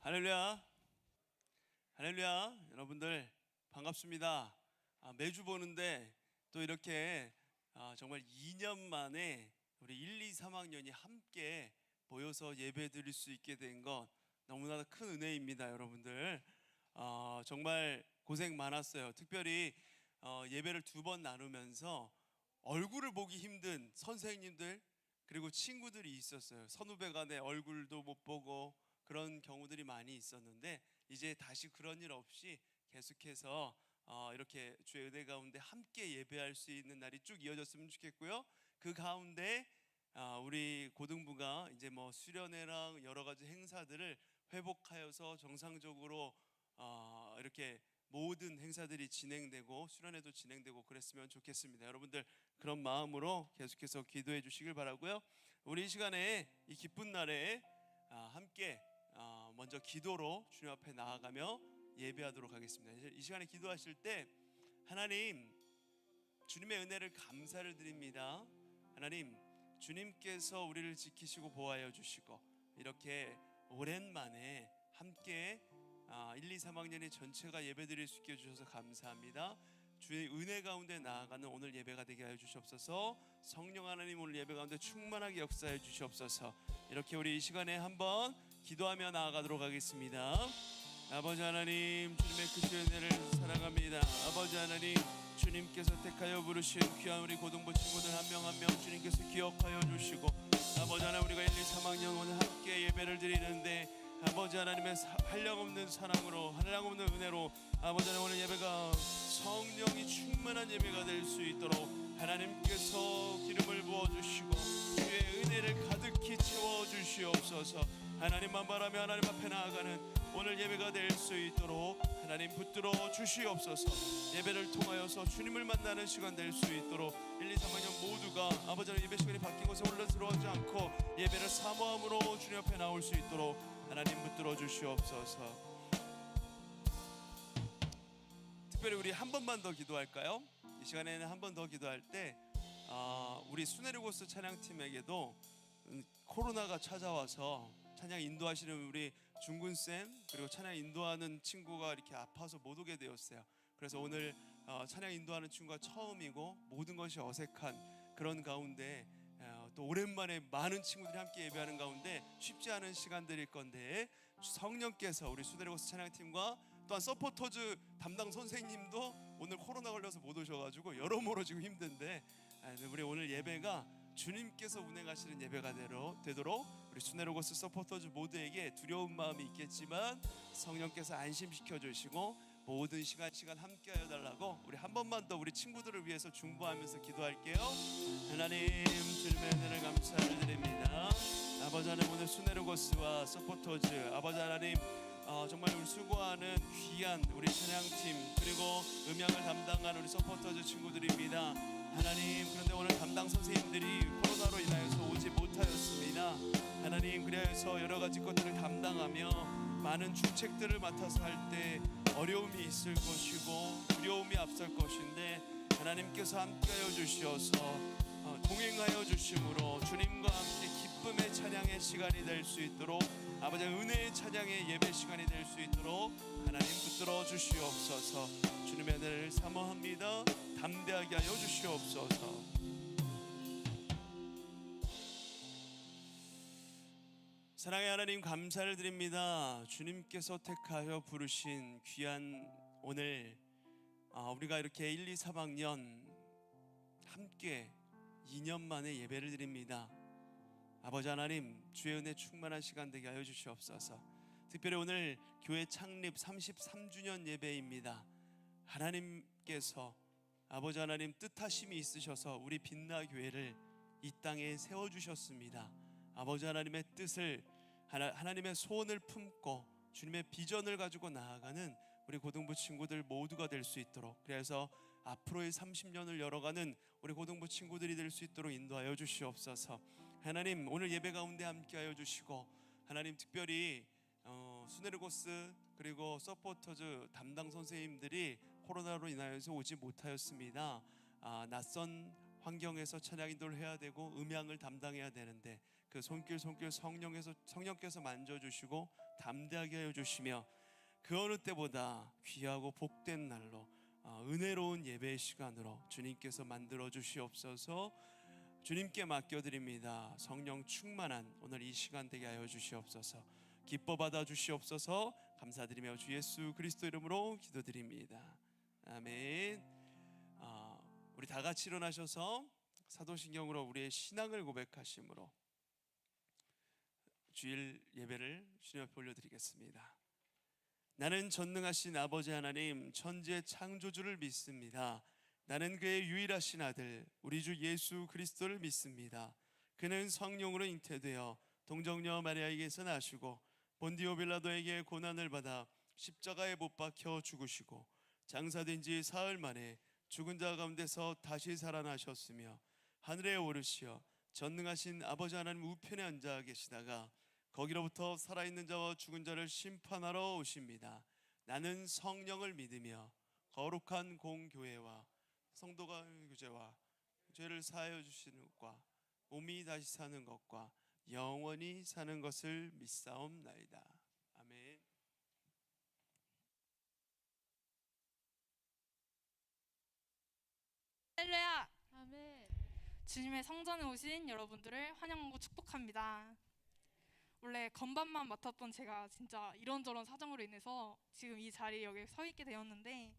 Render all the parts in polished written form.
할렐루야, 할렐루야. 여러분들 반갑습니다. 매주 보는데 또 이렇게 정말 2년 만에 우리 1, 2, 3학년이 함께 모여서 예배 드릴 수 있게 된 것 너무나 큰 은혜입니다. 여러분들 정말 고생 많았어요. 특별히 예배를 2번 나누면서 얼굴을 보기 힘든 선생님들 그리고 친구들이 있었어요. 선후배 간의 얼굴도 못 보고 그런 경우들이 많이 있었는데 이제 다시 그런 일 없이 계속해서 이렇게 주의 은혜 가운데 함께 예배할 수 있는 날이 쭉 이어졌으면 좋겠고요. 그 가운데 우리 고등부가 이제 뭐 수련회랑 여러 가지 행사들을 회복하여서 정상적으로 이렇게 모든 행사들이 진행되고 수련회도 진행되고 그랬으면 좋겠습니다. 여러분들 그런 마음으로 계속해서 기도해 주시길 바라고요. 우리 이 시간에 이 기쁜 날에 함께 먼저 기도로 주님 앞에 나아가며 예배하도록 하겠습니다. 이 시간에 기도하실 때 하나님, 주님의 은혜를 감사를 드립니다. 하나님, 주님께서 우리를 지키시고 보호하여 주시고 이렇게 오랜만에 함께 1, 2, 3학년이 전체가 예배드릴 수 있게 해주셔서 감사합니다. 주의 은혜 가운데 나아가는 오늘 예배가 되게 하여 주시옵소서. 성령 하나님, 오늘 예배 가운데 충만하게 역사해 주시옵소서. 이렇게 우리 이 시간에 한번 기도하며 나아가도록 하겠습니다. 아버지 하나님, 주님의 크신 은혜를 사랑합니다. 아버지 하나님, 주님께서 택하여 부르신 귀한 우리 고등부 친구들 한 명 한 명 주님께서 기억하여 주시고, 아버지 하나님, 우리가 1, 2, 3학년 오늘 함께 예배를 드리는데 아버지 하나님의 한량없는 사랑으로, 한량없는 은혜로 아버지 하나님, 오늘 예배가 성령이 충만한 예배가 될 수 있도록 하나님께서 기름을 부어주시고 주의 은혜를 가득히 채워주시옵소서. 하나님만 바라며 하나님 앞에 나아가는 오늘 예배가 될 수 있도록 하나님 붙들어 주시옵소서. 예배를 통하여서 주님을 만나는 시간 될 수 있도록 1, 2, 3학년 모두가 아버지 하나님, 예배 시간이 바뀐 곳에 올라 들어가지 않고 예배를 사모함으로 주님 앞에 나올 수 있도록 하나님 붙들어 주시옵소서. 특별히 우리 한 번만 더 기도할까요? 이 시간에는 한 번 더 기도할 때 우리 수네르고스 찬양팀에게도 코로나가 찾아와서 찬양 인도하시는 우리 중군쌤 그리고 찬양 인도하는 친구가 이렇게 아파서 못 오게 되었어요. 그래서 오늘 찬양 인도하는 친구가 처음이고 모든 것이 어색한 그런 가운데 또 오랜만에 많은 친구들이 함께 예배하는 가운데 쉽지 않은 시간들일 건데 성령께서 우리 수네르고스 찬양팀과 또한 서포터즈 담당 선생님도 오늘 코로나 걸려서 못 오셔가지고 여러모로 지금 힘든데 우리 오늘 예배가 주님께서 운행하시는 예배가 되도록 우리 수네로고스 서포터즈 모두에게 두려운 마음이 있겠지만 성령께서 안심시켜 주시고 모든 시간 함께하여 달라고 우리 한 번만 더 우리 친구들을 위해서 중보하면서 기도할게요. 하나님, 주님의 은혜를 감사를 드립니다. 아버지 하나님, 오늘 수네로고스와 서포터즈 아버지 하나님, 정말 우리 수고하는 귀한 우리 찬양팀 그리고 음향을 담당하는 우리 서포터즈 친구들입니다. 하나님, 그런데 오늘 담당 선생님들이 코로나로 인하여서 오지 못하였습니다. 하나님, 그래서 여러 가지 것들을 담당하며 많은 중책들을 맡아서 할 때 어려움이 있을 것이고 두려움이 앞설 것인데 하나님께서 함께하여 주시어서 동행하여 주심으로 주님과 함께 기쁨의 찬양의 시간이 될 수 있도록 아버지 은혜의 찬양의 예배 시간이 될 수 있도록 하나님 붙들어 주시옵소서. 주님의 은혜를 사모합니다. 담대하게 하여 주시옵소서. 사랑의 하나님, 감사를 드립니다. 주님께서 택하여 부르신 귀한 오늘 우리가 이렇게 1, 2, 3학년 함께 2년 만에 예배를 드립니다. 아버지 하나님, 주의 은혜 충만한 시간 되게 하여 주시옵소서. 특별히 오늘 교회 창립 33주년 예배입니다. 하나님께서 아버지 하나님 뜻하심이 있으셔서 우리 빛나 교회를 이 땅에 세워주셨습니다. 아버지 하나님의 뜻을, 하나님의 소원을 품고 주님의 비전을 가지고 나아가는 우리 고등부 친구들 모두가 될 수 있도록, 그래서 앞으로의 30년을 열어가는 우리 고등부 친구들이 될 수 있도록 인도하여 주시옵소서. 하나님, 오늘 예배 가운데 함께하여 주시고 하나님, 특별히 수네르고스 그리고 서포터즈 담당 선생님들이 코로나로 인하여서 오지 못하였습니다. 낯선 환경에서 찬양 인도를 해야 되고 음향을 담당해야 되는데 그 손길 성령께서 만져주시고 담대하게 하여 주시며 그 어느 때보다 귀하고 복된 날로 은혜로운 예배의 시간으로 주님께서 만들어 주시옵소서. 주님께 맡겨드립니다. 성령 충만한 오늘 이 시간 되게 하여 주시옵소서. 기뻐 받아 주시옵소서. 감사드리며 주 예수 그리스도 이름으로 기도드립니다. 아멘. 우리 다 같이 일어나셔서 사도신경으로 우리의 신앙을 고백하심으로 주일 예배를 주님 앞에 올려드리겠습니다. 나는 전능하신 아버지 하나님 천지의 창조주를 믿습니다. 나는 그의 유일하신 아들 우리 주 예수 그리스도를 믿습니다. 그는 성령으로 잉태되어 동정녀 마리아에게서 나시고 본디오 빌라도에게 고난을 받아 십자가에 못 박혀 죽으시고 장사된 지 사흘 만에 죽은 자 가운데서 다시 살아나셨으며 하늘에 오르시어 전능하신 아버지 하나님 우편에 앉아 계시다가 거기로부터 살아있는 자와 죽은 자를 심판하러 오십니다. 나는 성령을 믿으며 거룩한 공교회와 성도가 교제와 죄를 사하여 주시는 것과 몸이 다시 사는 것과 영원히 사는 것을 믿사옵나이다. 아멘. 할렐루야. 아멘. 주님의 성전에 오신 여러분들을 환영하고 축복합니다. 원래 건반만 맡았던 제가 진짜 이런저런 사정으로 인해서 지금 이 자리에 여기 서 있게 되었는데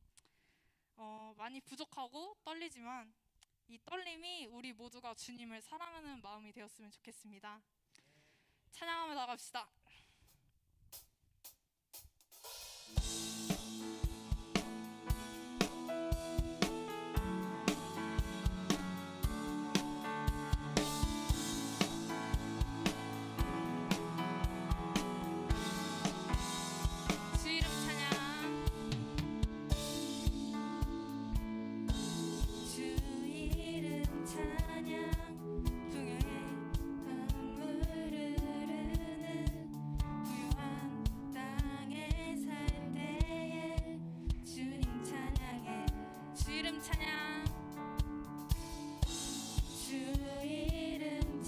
많이 부족하고 떨리지만 이 떨림이 우리 모두가 주님을 사랑하는 마음이 되었으면 좋겠습니다. 찬양하며 나갑시다. 주의 이름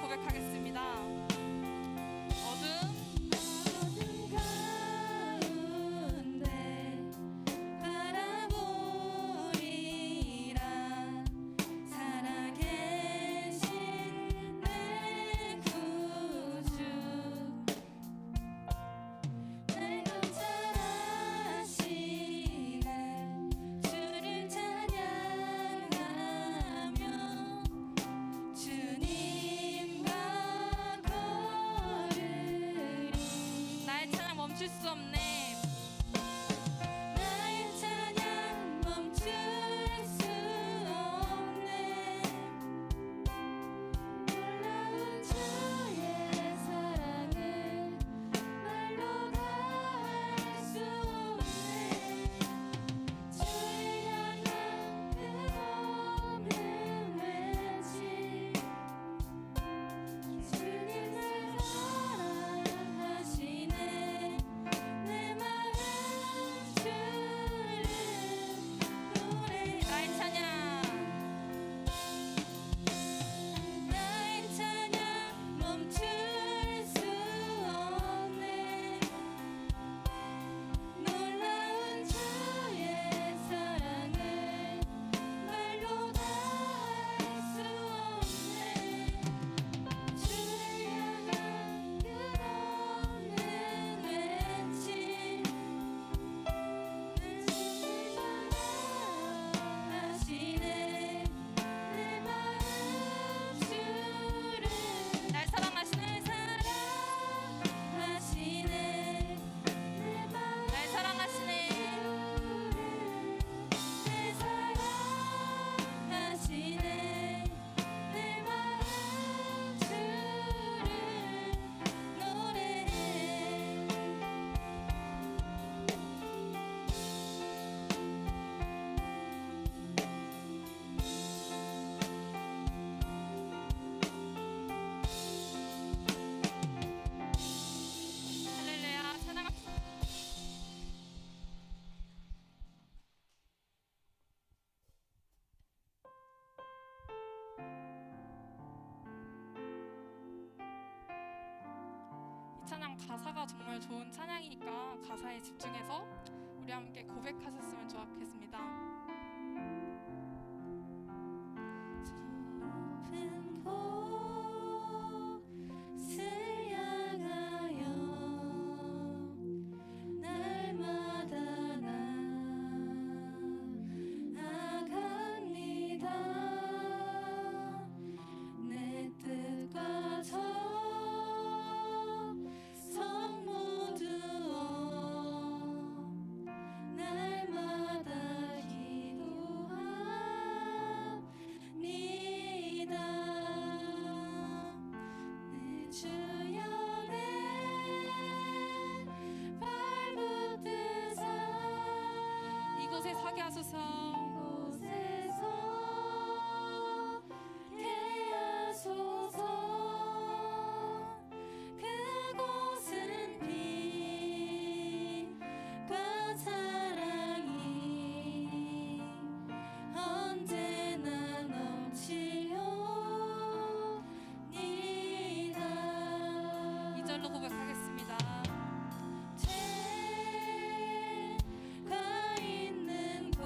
고백하겠습니다. 어둠 가운데 바라보리라. 살아계신 내 구주, 날 감찰하시는 주를 찬양하며 주님과 걸으리. 나의 찬양 멈출 수 없네. 나의 찬양 멈출 수 없네. 놀라운 주의 사랑을 말로 다 할 수 없네. 주를 향한 뜨거움을 외치 주님 날 사랑하시네. 내 마음 주를 노래. 나의 찬양 나의 찬양 멈출 수 없네. 놀라운 주의 사랑을 말로 다 할 수 없네. 주를 향한 뜨거움을 외치 하시네. 내 마음 주를 날 사랑하시네. 사랑하시네. 내 마음 날 사랑하시네. 내 사랑하시네. 내 마음 주를 노래해. 할렐루야. 찬양합시다. 이 찬양 가사가 정말 좋은 찬양이니까 가사에 집중해서 우리 함께 고백하셨으면 좋겠습니다. 좁은 곳을 향하여 날마다 나아갑니다. 내 뜻과 정성 모두어 날마다 기도합니다. 내 주연의 발붙드사 이곳에 서게 하소서. 이곳에서 개하소서. 그곳은 빛과 사랑이 언제나 넘치옵니다. 2절로 고백하겠습니다. 죄가 있는 곳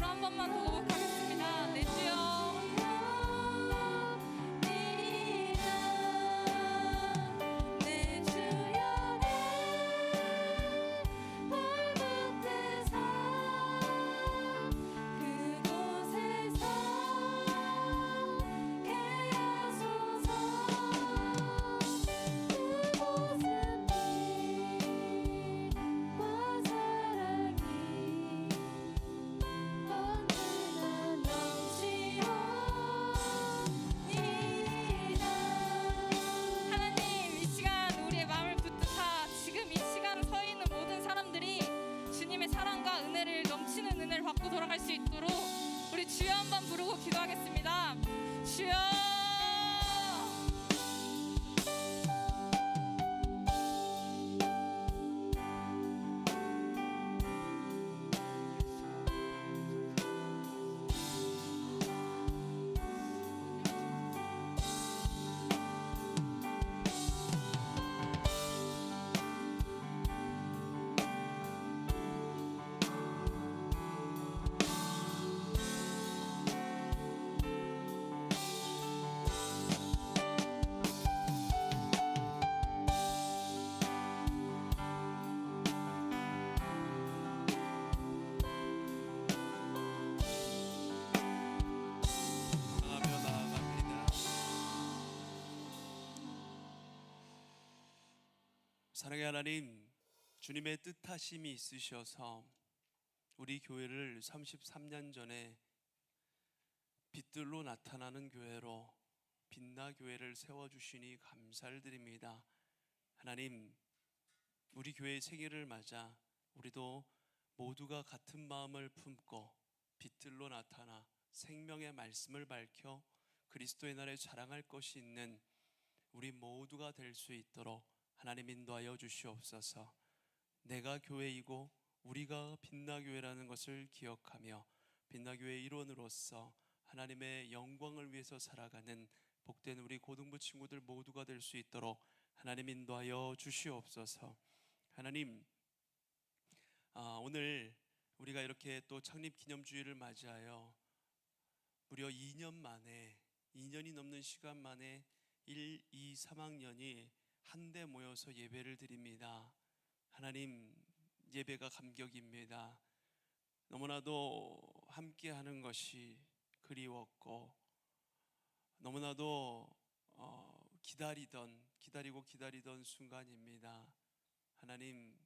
입으로 한 번만 더 고백하겠습니다. 내 주여. 내 주여 내 발붙에서 그곳에서 깨어소서 그곳은 빛과 사랑이 언제나 넘치옵니다. 하나님, 이 시간 우리의 마음을 붙드사 지금 이 시간 서 있는 모든 사람들이 주님의 사랑과 은혜를 넘치는 은혜를 받고 돌아갈 수 있도록 우리 주여 한번 부르고 기도하겠습니다. 주여. 나가며 나아갑니다. 사랑의 하나님, 주님의 뜻하심이 있으셔서 우리 교회를 33년 전에 빛들로 나타나는 교회로 빛나 교회를 세워주시니 감사를 드립니다. 하나님, 우리 교회의 생일을 맞아 우리도 모두가 같은 마음을 품고 빛들로 나타나 생명의 말씀을 밝혀 그리스도의 날에 자랑할 것이 있는 우리 모두가 될 수 있도록 하나님 인도하여 주시옵소서. 내가 교회이고 우리가 빛나교회라는 것을 기억하며 빛나교회의 일원으로서 하나님의 영광을 위해서 살아가는 복된 우리 고등부 친구들 모두가 될 수 있도록 하나님 인도하여 주시옵소서. 하나님, 오늘 우리가 이렇게 또 창립 기념주일을 맞이하여 무려 2년 만에 2년이 넘는 시간 만에 1, 2, 3학년이 한데 모여서 예배를 드립니다. 하나님, 예배가 감격입니다. 너무나도 함께하는 것이 그리웠고 너무나도 기다리던 순간입니다. 하나님,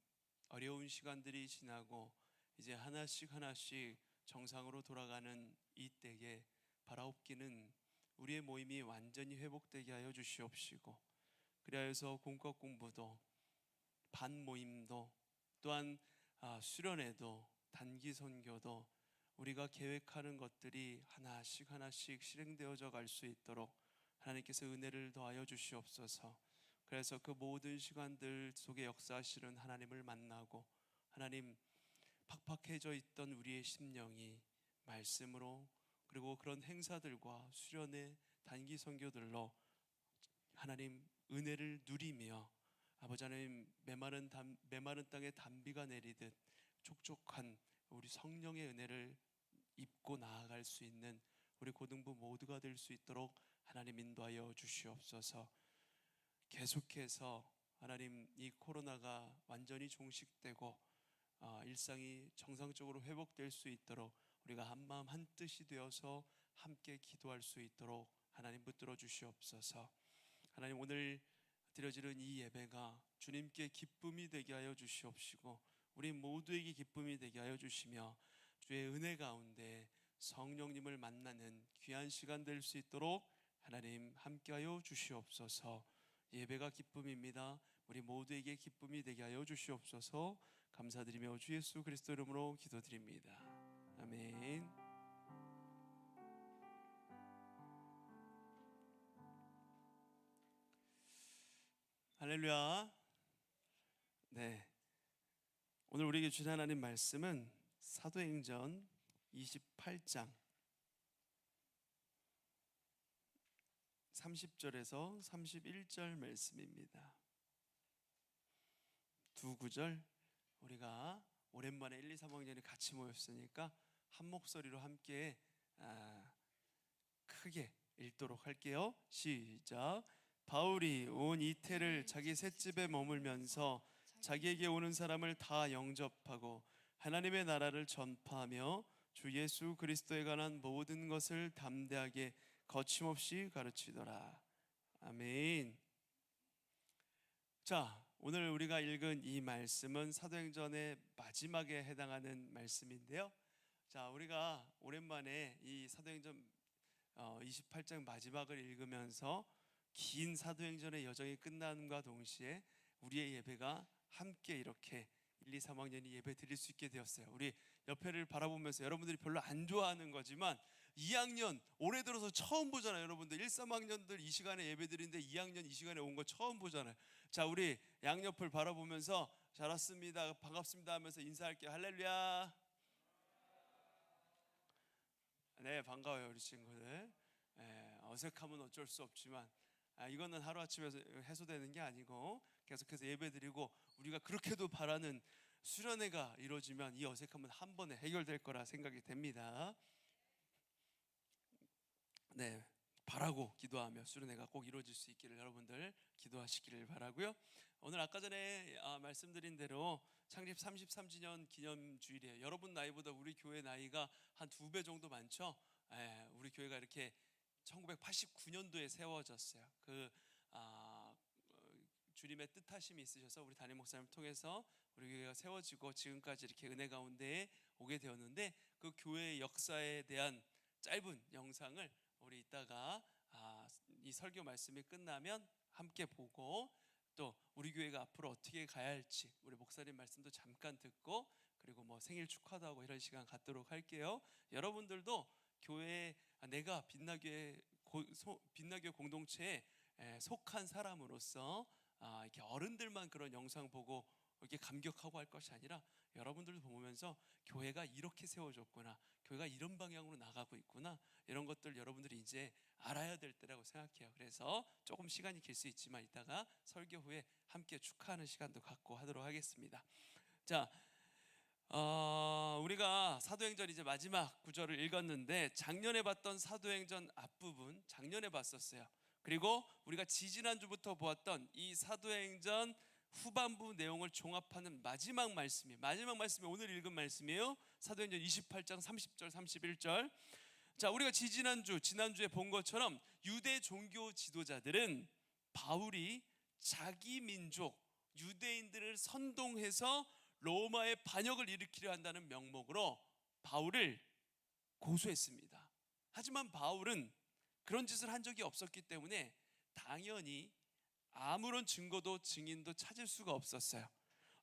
어려운 시간들이 지나고 이제 하나씩 정상으로 돌아가는 이 때에 바라옵기는 우리의 모임이 완전히 회복되게 하여 주시옵시고, 그리하여서 공과 공부도 반 모임도 또한 수련회도 단기 선교도 우리가 계획하는 것들이 하나씩 실행되어져 갈 수 있도록 하나님께서 은혜를 더하여 주시옵소서. 그래서 그 모든 시간들 속에 역사하시는 하나님을 만나고 하나님, 팍팍해져 있던 우리의 심령이 말씀으로 그리고 그런 행사들과 수련회 단기 선교들로 하나님 은혜를 누리며 아버지 하나님, 메마른 땅에 단비가 내리듯 촉촉한 우리 성령의 은혜를 입고 나아갈 수 있는 우리 고등부 모두가 될 수 있도록 하나님 인도하여 주시옵소서. 계속해서 하나님, 이 코로나가 완전히 종식되고 일상이 정상적으로 회복될 수 있도록 우리가 한마음 한뜻이 되어서 함께 기도할 수 있도록 하나님 붙들어 주시옵소서. 하나님, 오늘 드려지는 이 예배가 주님께 기쁨이 되게 하여 주시옵시고 우리 모두에게 기쁨이 되게 하여 주시며 주의 은혜 가운데 성령님을 만나는 귀한 시간 될 수 있도록 하나님 함께하여 주시옵소서. 예배가 기쁨입니다. 우리 모두에게 기쁨이 되게 하여 주시옵소서. 감사드리며 주 예수 그리스도 이름으로 기도드립니다. 아멘. 할렐루야. 네, 오늘 우리에게 주신 하나님 말씀은 사도행전 28장 30절에서 31절 말씀입니다. 두 구절 우리가 오랜만에 1, 2, 3학년이 같이 모였으니까 한 목소리로 함께 크게 읽도록 할게요. 시작. 바울이 온 이태를 자기 셋집에 머물면서 자기에게 오는 사람을 다 영접하고 하나님의 나라를 전파하며 주 예수 그리스도에 관한 모든 것을 담대하게 거침없이 가르치더라. 아멘. 자, 오늘 우리가 읽은 이 말씀은 사도행전의 마지막에 해당하는 말씀인데요. 자, 우리가 오랜만에 이 사도행전 28장 마지막을 읽으면서 긴 사도행전의 여정이 끝남과 동시에 우리의 예배가 함께 이렇게 1, 2, 3학년이 예배 드릴 수 있게 되었어요. 우리 옆에를 바라보면서 여러분들이 별로 안 좋아하는 거지만 2학년 올해 들어서 처음 보잖아요. 여러분들 1, 3학년들 이 시간에 예배 드리는데 2학년 이 시간에 온 거 처음 보잖아요. 자, 우리 양옆을 바라보면서 잘 왔습니다, 반갑습니다 하면서 인사할게요. 할렐루야. 네, 반가워요 우리 친구들. 어색함은 어쩔 수 없지만 이거는 하루아침에 해소되는 게 아니고 계속해서 예배드리고 우리가 그렇게도 바라는 수련회가 이루어지면 이 어색함은 한 번에 해결될 거라 생각이 됩니다. 네, 바라고 기도하며 수련회가 꼭 이루어질 수 있기를 여러분들 기도하시기를 바라고요. 오늘 아까 전에 말씀드린 대로 창립 33주년 기념주일이에요. 여러분 나이보다 우리 교회 나이가 한 2배 정도 많죠. 우리 교회가 이렇게 1989년도에 세워졌어요. 주님의 뜻하심이 있으셔서 우리 담임 목사님을 통해서 우리 교회가 세워지고 지금까지 이렇게 은혜 가운데 오게 되었는데, 그 교회의 역사에 대한 짧은 영상을 우리 이따가 이 설교 말씀이 끝나면 함께 보고, 또 우리 교회가 앞으로 어떻게 가야 할지 우리 목사님 말씀도 잠깐 듣고, 그리고 뭐 생일 축하도 하고 이런 시간 갖도록 할게요. 여러분들도 교회에 내가 빛나교회 공동체에 속한 사람으로서 이렇게 어른들만 그런 영상 보고 이렇게 감격하고 할 것이 아니라 여러분들도 보면서 교회가 이렇게 세워졌구나, 교회가 이런 방향으로 나가고 있구나, 이런 것들 여러분들이 이제 알아야 될 때라고 생각해요. 그래서 조금 시간이 길 수 있지만 이따가 설교 후에 함께 축하하는 시간도 갖고 하도록 하겠습니다. 자, 우리가 사도행전 이제 마지막 구절을 읽었는데 작년에 봤던 사도행전 앞부분 작년에 봤었어요. 그리고 우리가 지지난주부터 보았던 이 사도행전 후반부 내용을 종합하는 마지막 말씀이 오늘 읽은 말씀이에요. 사도행전 28장 30절 31절. 자, 우리가 지난주에 본 것처럼 유대 종교 지도자들은 바울이 자기 민족 유대인들을 선동해서 로마의 반역을 일으키려 한다는 명목으로 바울을 고소했습니다. 하지만 바울은 그런 짓을 한 적이 없었기 때문에 당연히 아무런 증거도 증인도 찾을 수가 없었어요.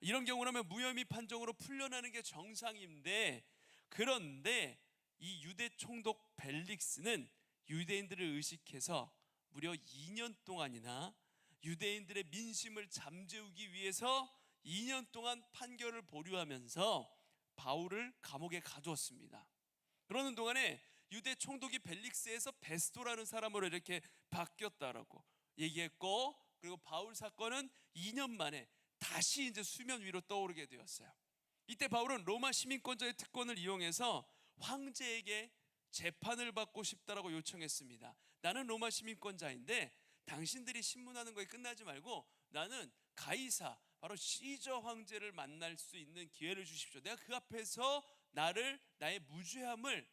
이런 경우라면 무혐의 판정으로 풀려나는 게 정상인데, 그런데 이 유대 총독 벨릭스는 유대인들을 의식해서 무려 2년 동안이나 유대인들의 민심을 잠재우기 위해서 2년 동안 판결을 보류하면서 바울을 감옥에 가두었습니다. 그러는 동안에 유대 총독이 벨릭스에서 베스도라는 사람으로 이렇게 바뀌었다라고 얘기했고, 그리고 바울 사건은 2년 만에 다시 이제 수면 위로 떠오르게 되었어요. 이때 바울은 로마 시민권자의 특권을 이용해서 황제에게 재판을 받고 싶다라고 요청했습니다. 나는 로마 시민권자인데 당신들이 신문하는 거에 끝나지 말고 나는 가이사, 바로 시저 황제를 만날 수 있는 기회를 주십시오. 내가 그 앞에서 나의 무죄함을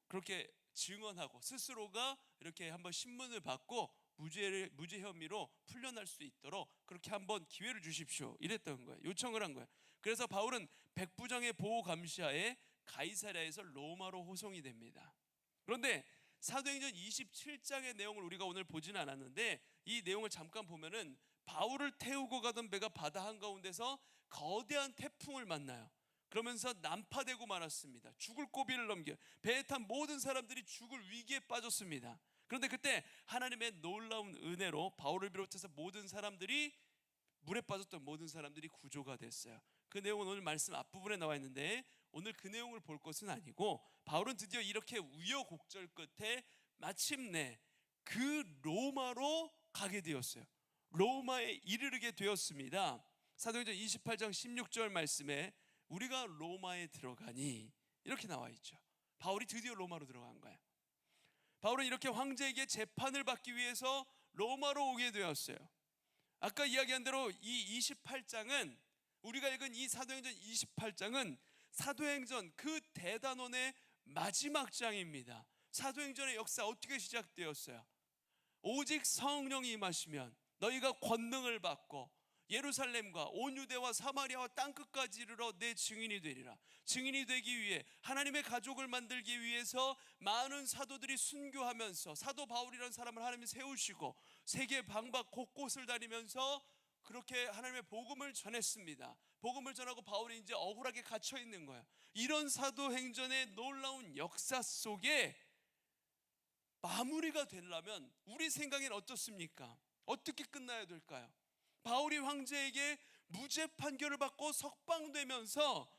그렇게 증언하고 스스로가 이렇게 한번 신문을 받고 무죄 혐의로 풀려날 수 있도록 그렇게 한번 기회를 주십시오, 이랬던 거예요. 요청을 한 거예요. 그래서 바울은 백부장의 보호 감시하에 가이사랴에서 로마로 호송이 됩니다. 그런데 사도행전 27장의 내용을 우리가 오늘 보지는 않았는데, 이 내용을 잠깐 보면은 바울을 태우고 가던 배가 바다 한가운데서 거대한 태풍을 만나요. 그러면서 난파되고 말았습니다. 죽을 고비를 넘겨 배에 탄 모든 사람들이 죽을 위기에 빠졌습니다. 그런데 그때 하나님의 놀라운 은혜로 바울을 비롯해서 물에 빠졌던 모든 사람들이 구조가 됐어요. 그 내용은 오늘 말씀 앞부분에 나와 있는데 오늘 그 내용을 볼 것은 아니고, 바울은 드디어 이렇게 우여곡절 끝에 마침내 그 로마로 가게 되었어요. 로마에 이르게 되었습니다. 사도행전 28장 16절 말씀에 우리가 로마에 들어가니, 이렇게 나와 있죠. 바울이 드디어 로마로 들어간 거예요. 바울은 이렇게 황제에게 재판을 받기 위해서 로마로 오게 되었어요. 아까 이야기한 대로 이 28장은, 우리가 읽은 이 사도행전 28장은 사도행전 그 대단원의 마지막 장입니다. 사도행전의 역사 어떻게 시작되었어요? 오직 성령이 임하시면 너희가 권능을 받고 예루살렘과 온 유대와 사마리아와 땅끝까지 이르러 내 증인이 되리라. 증인이 되기 위해, 하나님의 가족을 만들기 위해서 많은 사도들이 순교하면서 사도 바울이라는 사람을 하나님이 세우시고 세계 방방 곳곳을 다니면서 그렇게 하나님의 복음을 전했습니다. 복음을 전하고 바울이 이제 억울하게 갇혀 있는 거예요. 이런 사도행전의 놀라운 역사 속에 마무리가 되려면 우리 생각엔 어떻습니까? 어떻게 끝나야 될까요? 바울이 황제에게 무죄 판결을 받고 석방되면서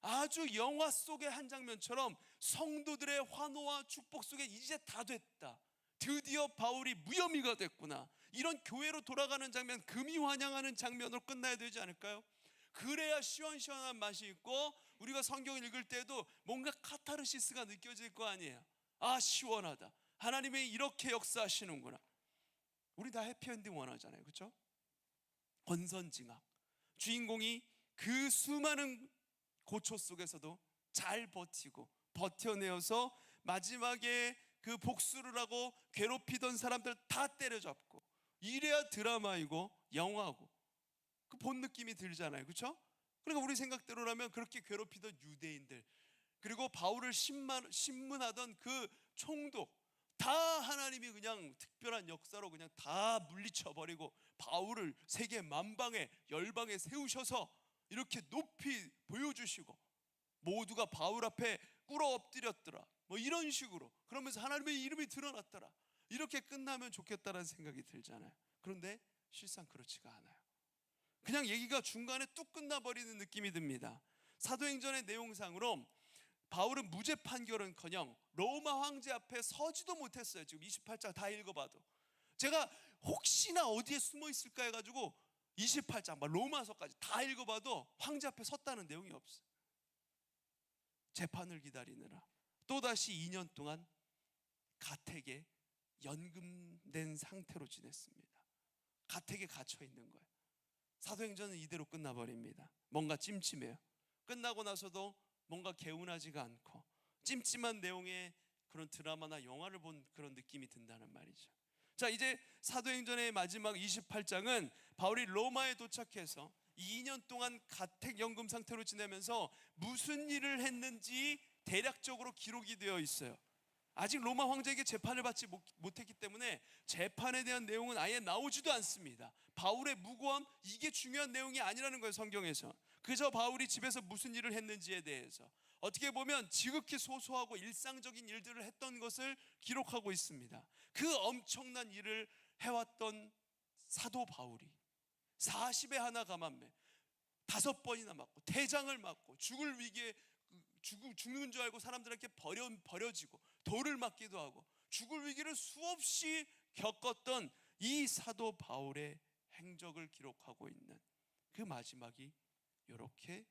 아주 영화 속의 한 장면처럼 성도들의 환호와 축복 속에 이제 다 됐다, 드디어 바울이 무혐의가 됐구나, 이런 교회로 돌아가는 장면, 금이 환영하는 장면으로 끝나야 되지 않을까요? 그래야 시원시원한 맛이 있고 우리가 성경을 읽을 때도 뭔가 카타르시스가 느껴질 거 아니에요. 아, 시원하다, 하나님이 이렇게 역사하시는구나. 우리 다 해피엔딩 원하잖아요, 그렇죠? 권선징악, 주인공이 그 수많은 고초 속에서도 잘 버티고 버텨내어서 마지막에 그 복수를 하고 괴롭히던 사람들 다 때려잡고, 이래야 드라마이고 영화고 그 본 느낌이 들잖아요, 그렇죠? 그러니까 우리 생각대로라면 그렇게 괴롭히던 유대인들, 그리고 바울을 신문하던 그 총독 다 하나님이 그냥 특별한 역사로 그냥 다 물리쳐버리고 바울을 세계 만방에 열방에 세우셔서 이렇게 높이 보여주시고 모두가 바울 앞에 꿇어 엎드렸더라, 뭐 이런 식으로, 그러면서 하나님의 이름이 드러났더라, 이렇게 끝나면 좋겠다라는 생각이 들잖아요. 그런데 실상 그렇지가 않아요. 그냥 얘기가 중간에 뚝 끝나버리는 느낌이 듭니다. 사도행전의 내용상으로 바울은 무죄 판결은커녕 로마 황제 앞에 서지도 못했어요. 지금 28장 다 읽어봐도. 제가 혹시나 어디에 숨어 있을까 해가지고 28장 로마서까지 다 읽어봐도 황제 앞에 섰다는 내용이 없어요. 재판을 기다리느라 또다시 2년 동안 가택에 연금된 상태로 지냈습니다. 가택에 갇혀 있는 거예요. 사도행전은 이대로 끝나버립니다. 뭔가 찜찜해요. 끝나고 나서도 뭔가 개운하지가 않고 찜찜한 내용의 그런 드라마나 영화를 본 그런 느낌이 든다는 말이죠. 자, 이제 사도행전의 마지막 28장은 바울이 로마에 도착해서 2년 동안 가택연금 상태로 지내면서 무슨 일을 했는지 대략적으로 기록이 되어 있어요. 아직 로마 황제에게 재판을 받지 못했기 때문에 재판에 대한 내용은 아예 나오지도 않습니다. 바울의 무고함, 이게 중요한 내용이 아니라는 거예요, 성경에서. 그저 바울이 집에서 무슨 일을 했는지에 대해서, 어떻게 보면 지극히 소소하고 일상적인 일들을 했던 것을 기록하고 있습니다. 그 엄청난 일을 해왔던 사도 바울이 40에 하나 감한매 5번이나 맞고 대장을 맞고 죽을 위기에 죽는 줄 알고 사람들에게 버려지고 돌을 맞기도 하고 죽을 위기를 수없이 겪었던 이 사도 바울의 행적을 기록하고 있는 그 마지막이 이렇게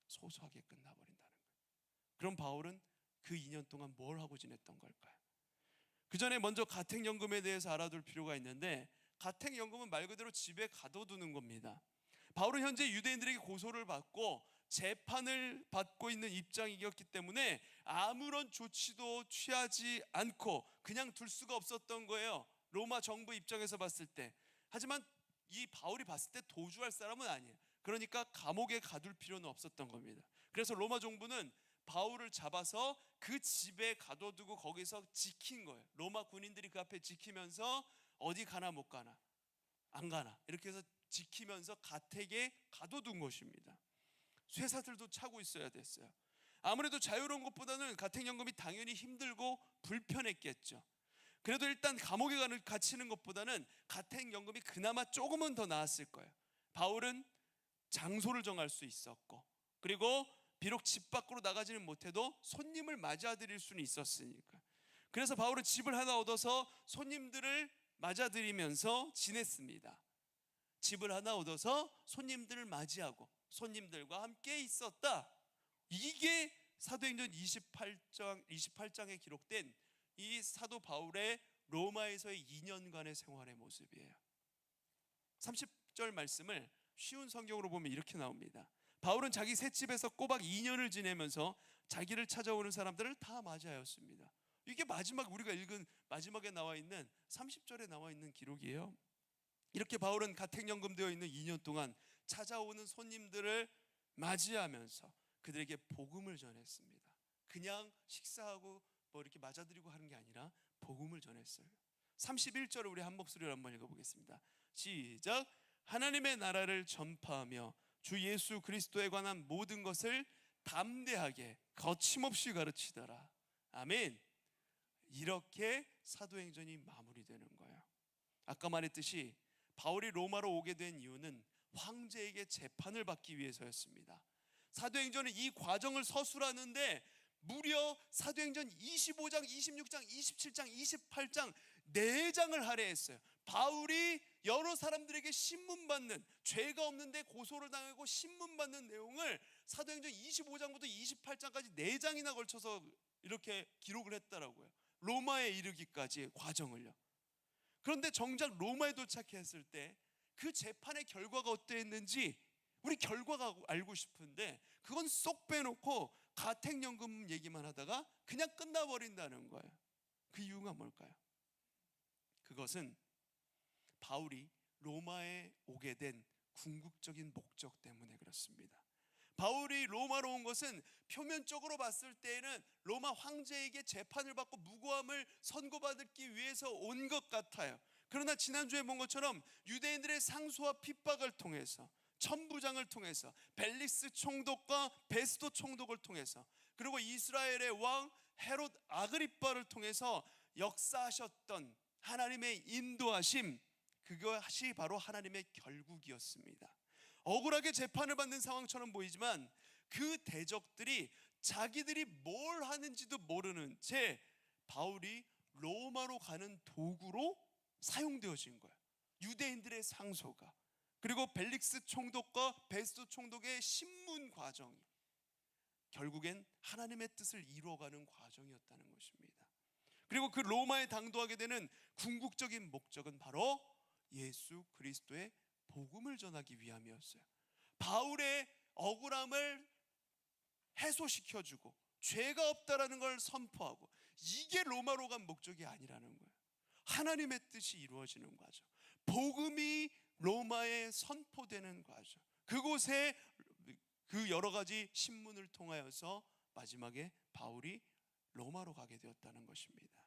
소소하게 끝나버린다는 거예요. 그럼 바울은 그 2년 동안 뭘 하고 지냈던 걸까요? 그 전에 먼저 가택연금에 대해서 알아둘 필요가 있는데, 가택연금은 말 그대로 집에 가둬두는 겁니다. 바울은 현재 유대인들에게 고소를 받고 재판을 받고 있는 입장이었기 때문에 아무런 조치도 취하지 않고 그냥 둘 수가 없었던 거예요, 로마 정부 입장에서 봤을 때. 하지만 이 바울이 봤을 때 도주할 사람은 아니에요. 그러니까 감옥에 가둘 필요는 없었던 겁니다. 그래서 로마 정부는 바울을 잡아서 그 집에 가둬두고 거기서 지킨 거예요. 로마 군인들이 그 앞에 지키면서 어디 가나 못 가나 안 가나 이렇게 해서 지키면서 가택에 가둬둔 것입니다. 쇠사슬도 차고 있어야 됐어요. 아무래도 자유로운 것보다는 가택연금이 당연히 힘들고 불편했겠죠. 그래도 일단 감옥에 갇히는 것보다는 가택연금이 그나마 조금은 더 나았을 거예요. 바울은 장소를 정할 수 있었고, 그리고 비록 집 밖으로 나가지는 못해도 손님을 맞아들일 수는 있었으니까. 그래서 바울은 집을 하나 얻어서 손님들을 맞아들이면서 지냈습니다. 집을 하나 얻어서 손님들을 맞이하고 손님들과 함께 있었다. 이게 사도행전 28장에 기록된 이 사도 바울의 로마에서의 2년간의 생활의 모습이에요. 30절 말씀을 쉬운 성경으로 보면 이렇게 나옵니다. 바울은 자기 셋집에서 꼬박 2년을 지내면서 자기를 찾아오는 사람들을 다 맞이하였습니다. 이게 마지막 우리가 읽은 마지막에 나와 있는 30절에 나와 있는 기록이에요. 이렇게 바울은 가택연금되어 있는 2년 동안 찾아오는 손님들을 맞이하면서 그들에게 복음을 전했습니다. 그냥 식사하고 뭐 이렇게 맞아드리고 하는 게 아니라 복음을 전했어요. 31절을 우리 한 목소리로 한번 읽어보겠습니다. 시작. 하나님의 나라를 전파하며 주 예수 그리스도에 관한 모든 것을 담대하게 거침없이 가르치더라. 아멘. 이렇게 사도행전이 마무리되는 거예요. 아까 말했듯이 바울이 로마로 오게 된 이유는 황제에게 재판을 받기 위해서였습니다. 사도행전은 이 과정을 서술하는데 무려 사도행전 25장, 26장, 27장, 28장 4장을 할애했어요. 바울이 여러 사람들에게 신문받는, 죄가 없는데 고소를 당하고 신문받는 내용을 사도행전 25장부터 28장까지 4장이나 걸쳐서 이렇게 기록을 했더라고요. 로마에 이르기까지의 과정을요. 그런데 정작 로마에 도착했을 때 그 재판의 결과가 어땠는지 우리 결과가 알고 싶은데 그건 쏙 빼놓고 가택연금 얘기만 하다가 그냥 끝나버린다는 거예요. 그 이유가 뭘까요? 그것은 바울이 로마에 오게 된 궁극적인 목적 때문에 그렇습니다. 바울이 로마로 온 것은 표면적으로 봤을 때에는 로마 황제에게 재판을 받고 무고함을 선고받기 위해서 온 것 같아요. 그러나 지난주에 본 것처럼 유대인들의 상소와 핍박을 통해서, 천부장을 통해서, 벨릭스 총독과 베스도 총독을 통해서, 그리고 이스라엘의 왕 헤롯 아그리빠를 통해서 역사하셨던 하나님의 인도하심, 그것이 바로 하나님의 결국이었습니다. 억울하게 재판을 받는 상황처럼 보이지만 그 대적들이 자기들이 뭘 하는지도 모르는 채 바울이 로마로 가는 도구로 사용되어진 거예요. 유대인들의 상소가, 그리고 벨릭스 총독과 베스도 총독의 신문 과정이 결국엔 하나님의 뜻을 이루어가는 과정이었다는 것입니다. 그리고 그 로마에 당도하게 되는 궁극적인 목적은 바로 예수 그리스도의 복음을 전하기 위함이었어요. 바울의 억울함을 해소시켜주고 죄가 없다라는 걸 선포하고, 이게 로마로 간 목적이 아니라는 거예요. 하나님의 뜻이 이루어지는 과정, 복음이 로마에 선포되는 과정, 그곳에 그 여러 가지 신문을 통하여서 마지막에 바울이 로마로 가게 되었다는 것입니다.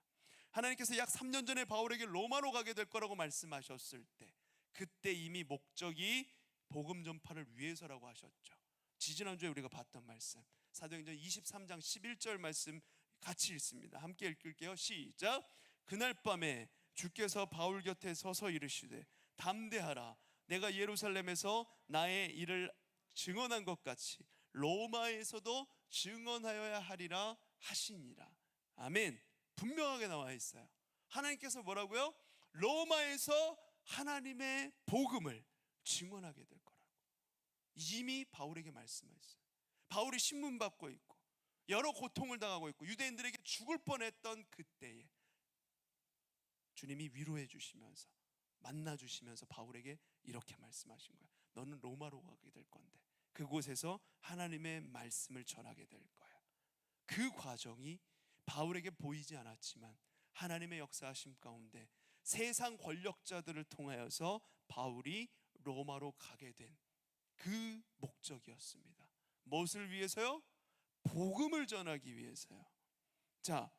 하나님께서 약 3년 전에 바울에게 로마로 가게 될 거라고 말씀하셨을 때 그때 이미 목적이 복음 전파를 위해서라고 하셨죠. 지지난주에 우리가 봤던 말씀, 사도행전 23장 11절 말씀 같이 읽습니다. 함께 읽을게요. 시작. 그날 밤에 주께서 바울 곁에 서서 이르시되 담대하라, 내가 예루살렘에서 나의 일을 증언한 것 같이 로마에서도 증언하여야 하리라 하시니라. 아멘. 분명하게 나와 있어요. 하나님께서 뭐라고요? 로마에서 하나님의 복음을 증언하게 될 거라고 이미 바울에게 말씀하셨어요. 바울이 신문받고 있고 여러 고통을 당하고 있고 유대인들에게 죽을 뻔했던 그때에 주님이 위로해 주시면서 만나 주시면서 바울에게 이렇게 말씀하신 거예요. 너는 로마로 가게 될 건데 그곳에서 하나님의 말씀을 전하게 될 거야. 그 과정이 바울에게 보이지 않았지만 하나님의 역사하심 가운데 세상 권력자들을 통하여서 바울이 로마로 가게 된 그 목적이었습니다. 무엇을 위해서요? 복음을 전하기 위해서요. 자,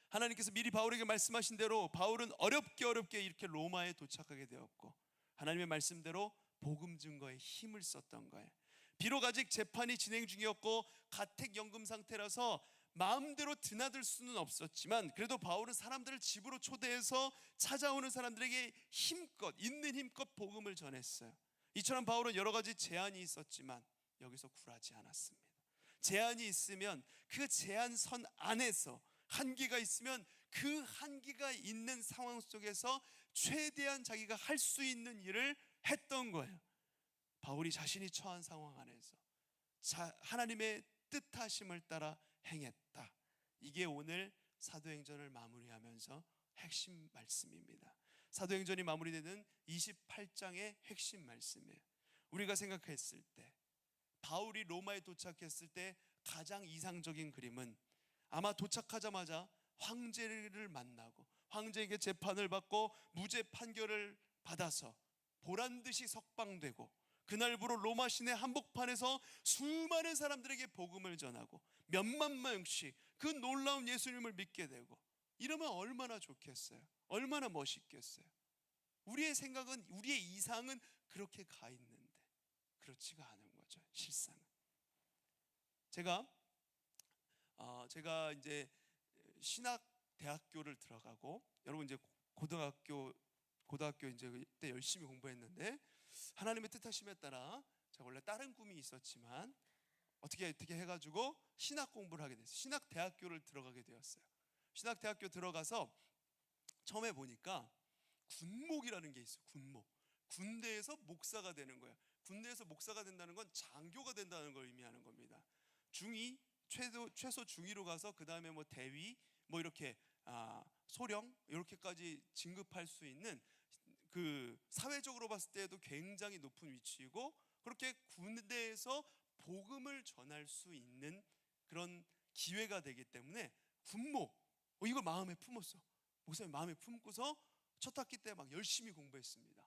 하나님께서 미리 바울에게 말씀하신 대로 바울은 어렵게 이렇게 로마에 도착하게 되었고 하나님의 말씀대로 복음 증거에 힘을 썼던 거예요. 비록 아직 재판이 진행 중이었고 가택연금 상태라서 마음대로 드나들 수는 없었지만 그래도 바울은 사람들을 집으로 초대해서 찾아오는 사람들에게 있는 힘껏 복음을 전했어요. 이처럼 바울은 여러 가지 제한이 있었지만 여기서 굴하지 않았습니다. 제한이 있으면 그 제한선 안에서 한계가 있으면 그 한계가 있는 상황 속에서 최대한 자기가 할 수 있는 일을 했던 거예요. 바울이 자신이 처한 상황 안에서 하나님의 뜻하심을 따라 행했다. 이게 오늘 사도행전을 마무리하면서 핵심 말씀입니다. 사도행전이 마무리되는 28장의 핵심 말씀이에요. 우리가 생각했을 때 바울이 로마에 도착했을 때 가장 이상적인 그림은 아마 도착하자마자 황제를 만나고 황제에게 재판을 받고 무죄 판결을 받아서 보란듯이 석방되고 그날부로 로마 시내 한복판에서 수많은 사람들에게 복음을 전하고 몇만 명씩 그 놀라운 예수님을 믿게 되고 이러면 얼마나 좋겠어요. 얼마나 멋있겠어요. 우리의 생각은, 우리의 이상은 그렇게 가 있는데 그렇지가 않은 거죠. 실상은. 제가 이제 신학 대학교를 들어가고, 여러분 이제 고등학교 이제 그때 열심히 공부했는데 하나님의 뜻하심에 따라 제가 원래 다른 꿈이 있었지만 어떻게 해가지고 신학 공부를 하게 됐어요. 신학 대학교를 들어가게 되었어요. 신학 대학교 들어가서 처음에 보니까 군목이라는 게 있어요. 군목. 군대에서 목사가 되는 거예요. 군대에서 목사가 된다는 건 장교가 된다는 걸 의미하는 겁니다. 중위, 최소 중위로 가서 그 다음에 뭐 대위, 뭐 이렇게 소령 이렇게까지 진급할 수 있는, 그 사회적으로 봤을 때도 굉장히 높은 위치이고, 그렇게 군대에서 복음을 전할 수 있는 그런 기회가 되기 때문에 군목, 이걸 마음에 품었어. 목사님 마음에 품고서 첫 학기 때 막 열심히 공부했습니다.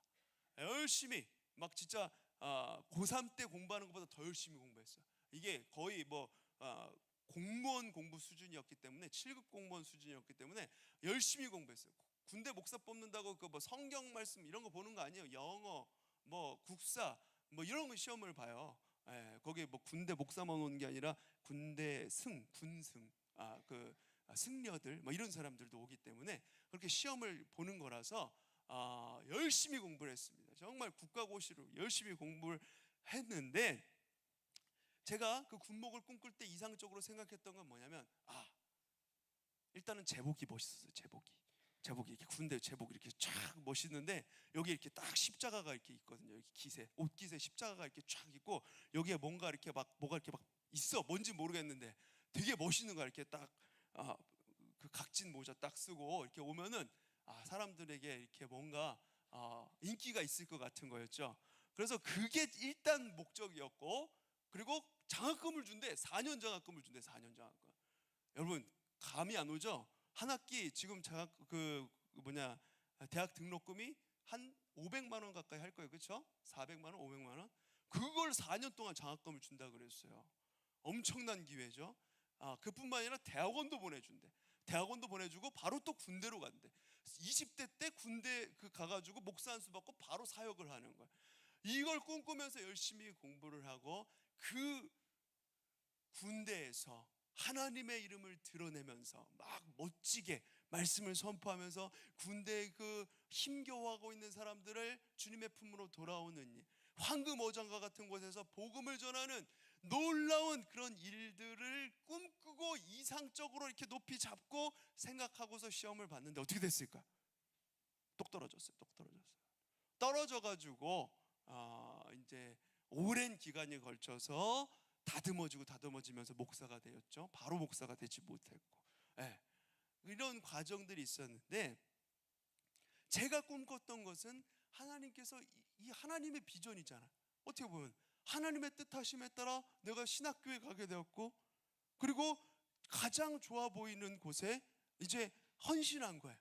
열심히 막 진짜 고3 때 공부하는 것보다 더 열심히 공부했어요. 이게 거의 뭐 공무원 공부 수준이었기 때문에, 7급 공무원 수준이었기 때문에 열심히 공부했어요. 군대 목사 뽑는다고 그 뭐 성경 말씀 이런 거 보는 거 아니에요. 영어, 뭐 국사, 뭐 이런 거 시험을 봐요. 거기 뭐 군대 목사만 오는 게 아니라 군대 군승, 그 승려들 뭐 이런 사람들도 오기 때문에 그렇게 시험을 보는 거라서 열심히 공부를 했습니다. 정말 국가고시로 열심히 공부를 했는데, 제가 그 군목을 꿈꿀 때 이상적으로 생각했던 건 뭐냐면, 일단은 제복이 멋있었어요. 제복이 이렇게 군대 제복 이렇게 쫙 멋있는데, 여기 이렇게 딱 십자가가 이렇게 있거든요. 여기 옷깃에 십자가가 이렇게 쫙 있고, 여기에 뭔가 이렇게 뭐가 이렇게 막 있어. 뭔지 모르겠는데 되게 멋있는 거야. 이렇게 딱 그 각진 모자 딱 쓰고 이렇게 오면은 사람들에게 이렇게 뭔가 인기가 있을 것 같은 거였죠. 그래서 그게 일단 목적이었고, 그리고 장학금을 준대. 4년 장학금을 준대. 4년 장학금. 여러분 감이 안 오죠? 한 학기 지금 대학 등록금이 한 500만 원 가까이 할 거예요. 그렇죠? 400만 원, 500만 원. 그걸 4년 동안 장학금을 준다 그랬어요. 엄청난 기회죠. 그뿐만 아니라 대학원도 보내준대. 대학원도 보내주고 바로 또 군대로 간대. 20대 때 군대 가가지고 목사 안수 받고 바로 사역을 하는 거야. 이걸 꿈꾸면서 열심히 공부를 하고, 그 군대에서 하나님의 이름을 드러내면서 막 멋지게 말씀을 선포하면서 군대에 그 힘겨워하고 있는 사람들을 주님의 품으로 돌아오는 일, 황금 어장과 같은 곳에서 복음을 전하는 놀라운 그런 일들을 꿈꾸고 이상적으로 이렇게 높이 잡고 생각하고서 시험을 봤는데 어떻게 됐을까? 똑 떨어졌어요. 떨어져가지고 이제 오랜 기간에 걸쳐서 다듬어지면서 목사가 되었죠. 바로 목사가 되지 못했고, 이런 과정들이 있었는데, 제가 꿈꿨던 것은 하나님께서 이 하나님의 비전이잖아. 어떻게 보면 하나님의 뜻하심에 따라 내가 신학교에 가게 되었고, 그리고 가장 좋아 보이는 곳에 이제 헌신한 거예요.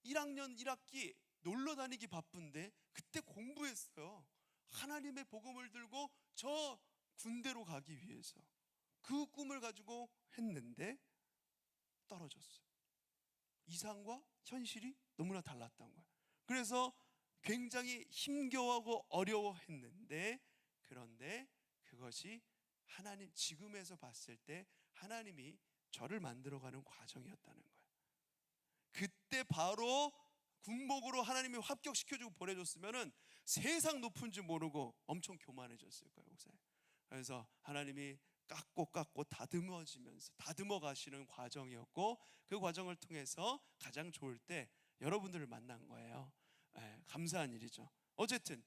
1학년 1학기 놀러 다니기 바쁜데 그때 공부했어요. 하나님의 복음을 들고 저 군대로 가기 위해서 그 꿈을 가지고 했는데 떨어졌어요. 이상과 현실이 너무나 달랐던 거예요. 그래서 굉장히 힘겨워하고 어려워했는데, 그런데 그것이 하나님, 지금에서 봤을 때 하나님이 저를 만들어가는 과정이었다는 거예요. 그때 바로 군복으로 하나님이 합격시켜주고 보내줬으면은 세상 높은 줄 모르고 엄청 교만해졌을 거예요, 목사님. 그래서 하나님이 깎고 다듬어 가시는 과정이었고, 그 과정을 통해서 가장 좋을 때 여러분들을 만난 거예요. 감사한 일이죠. 어쨌든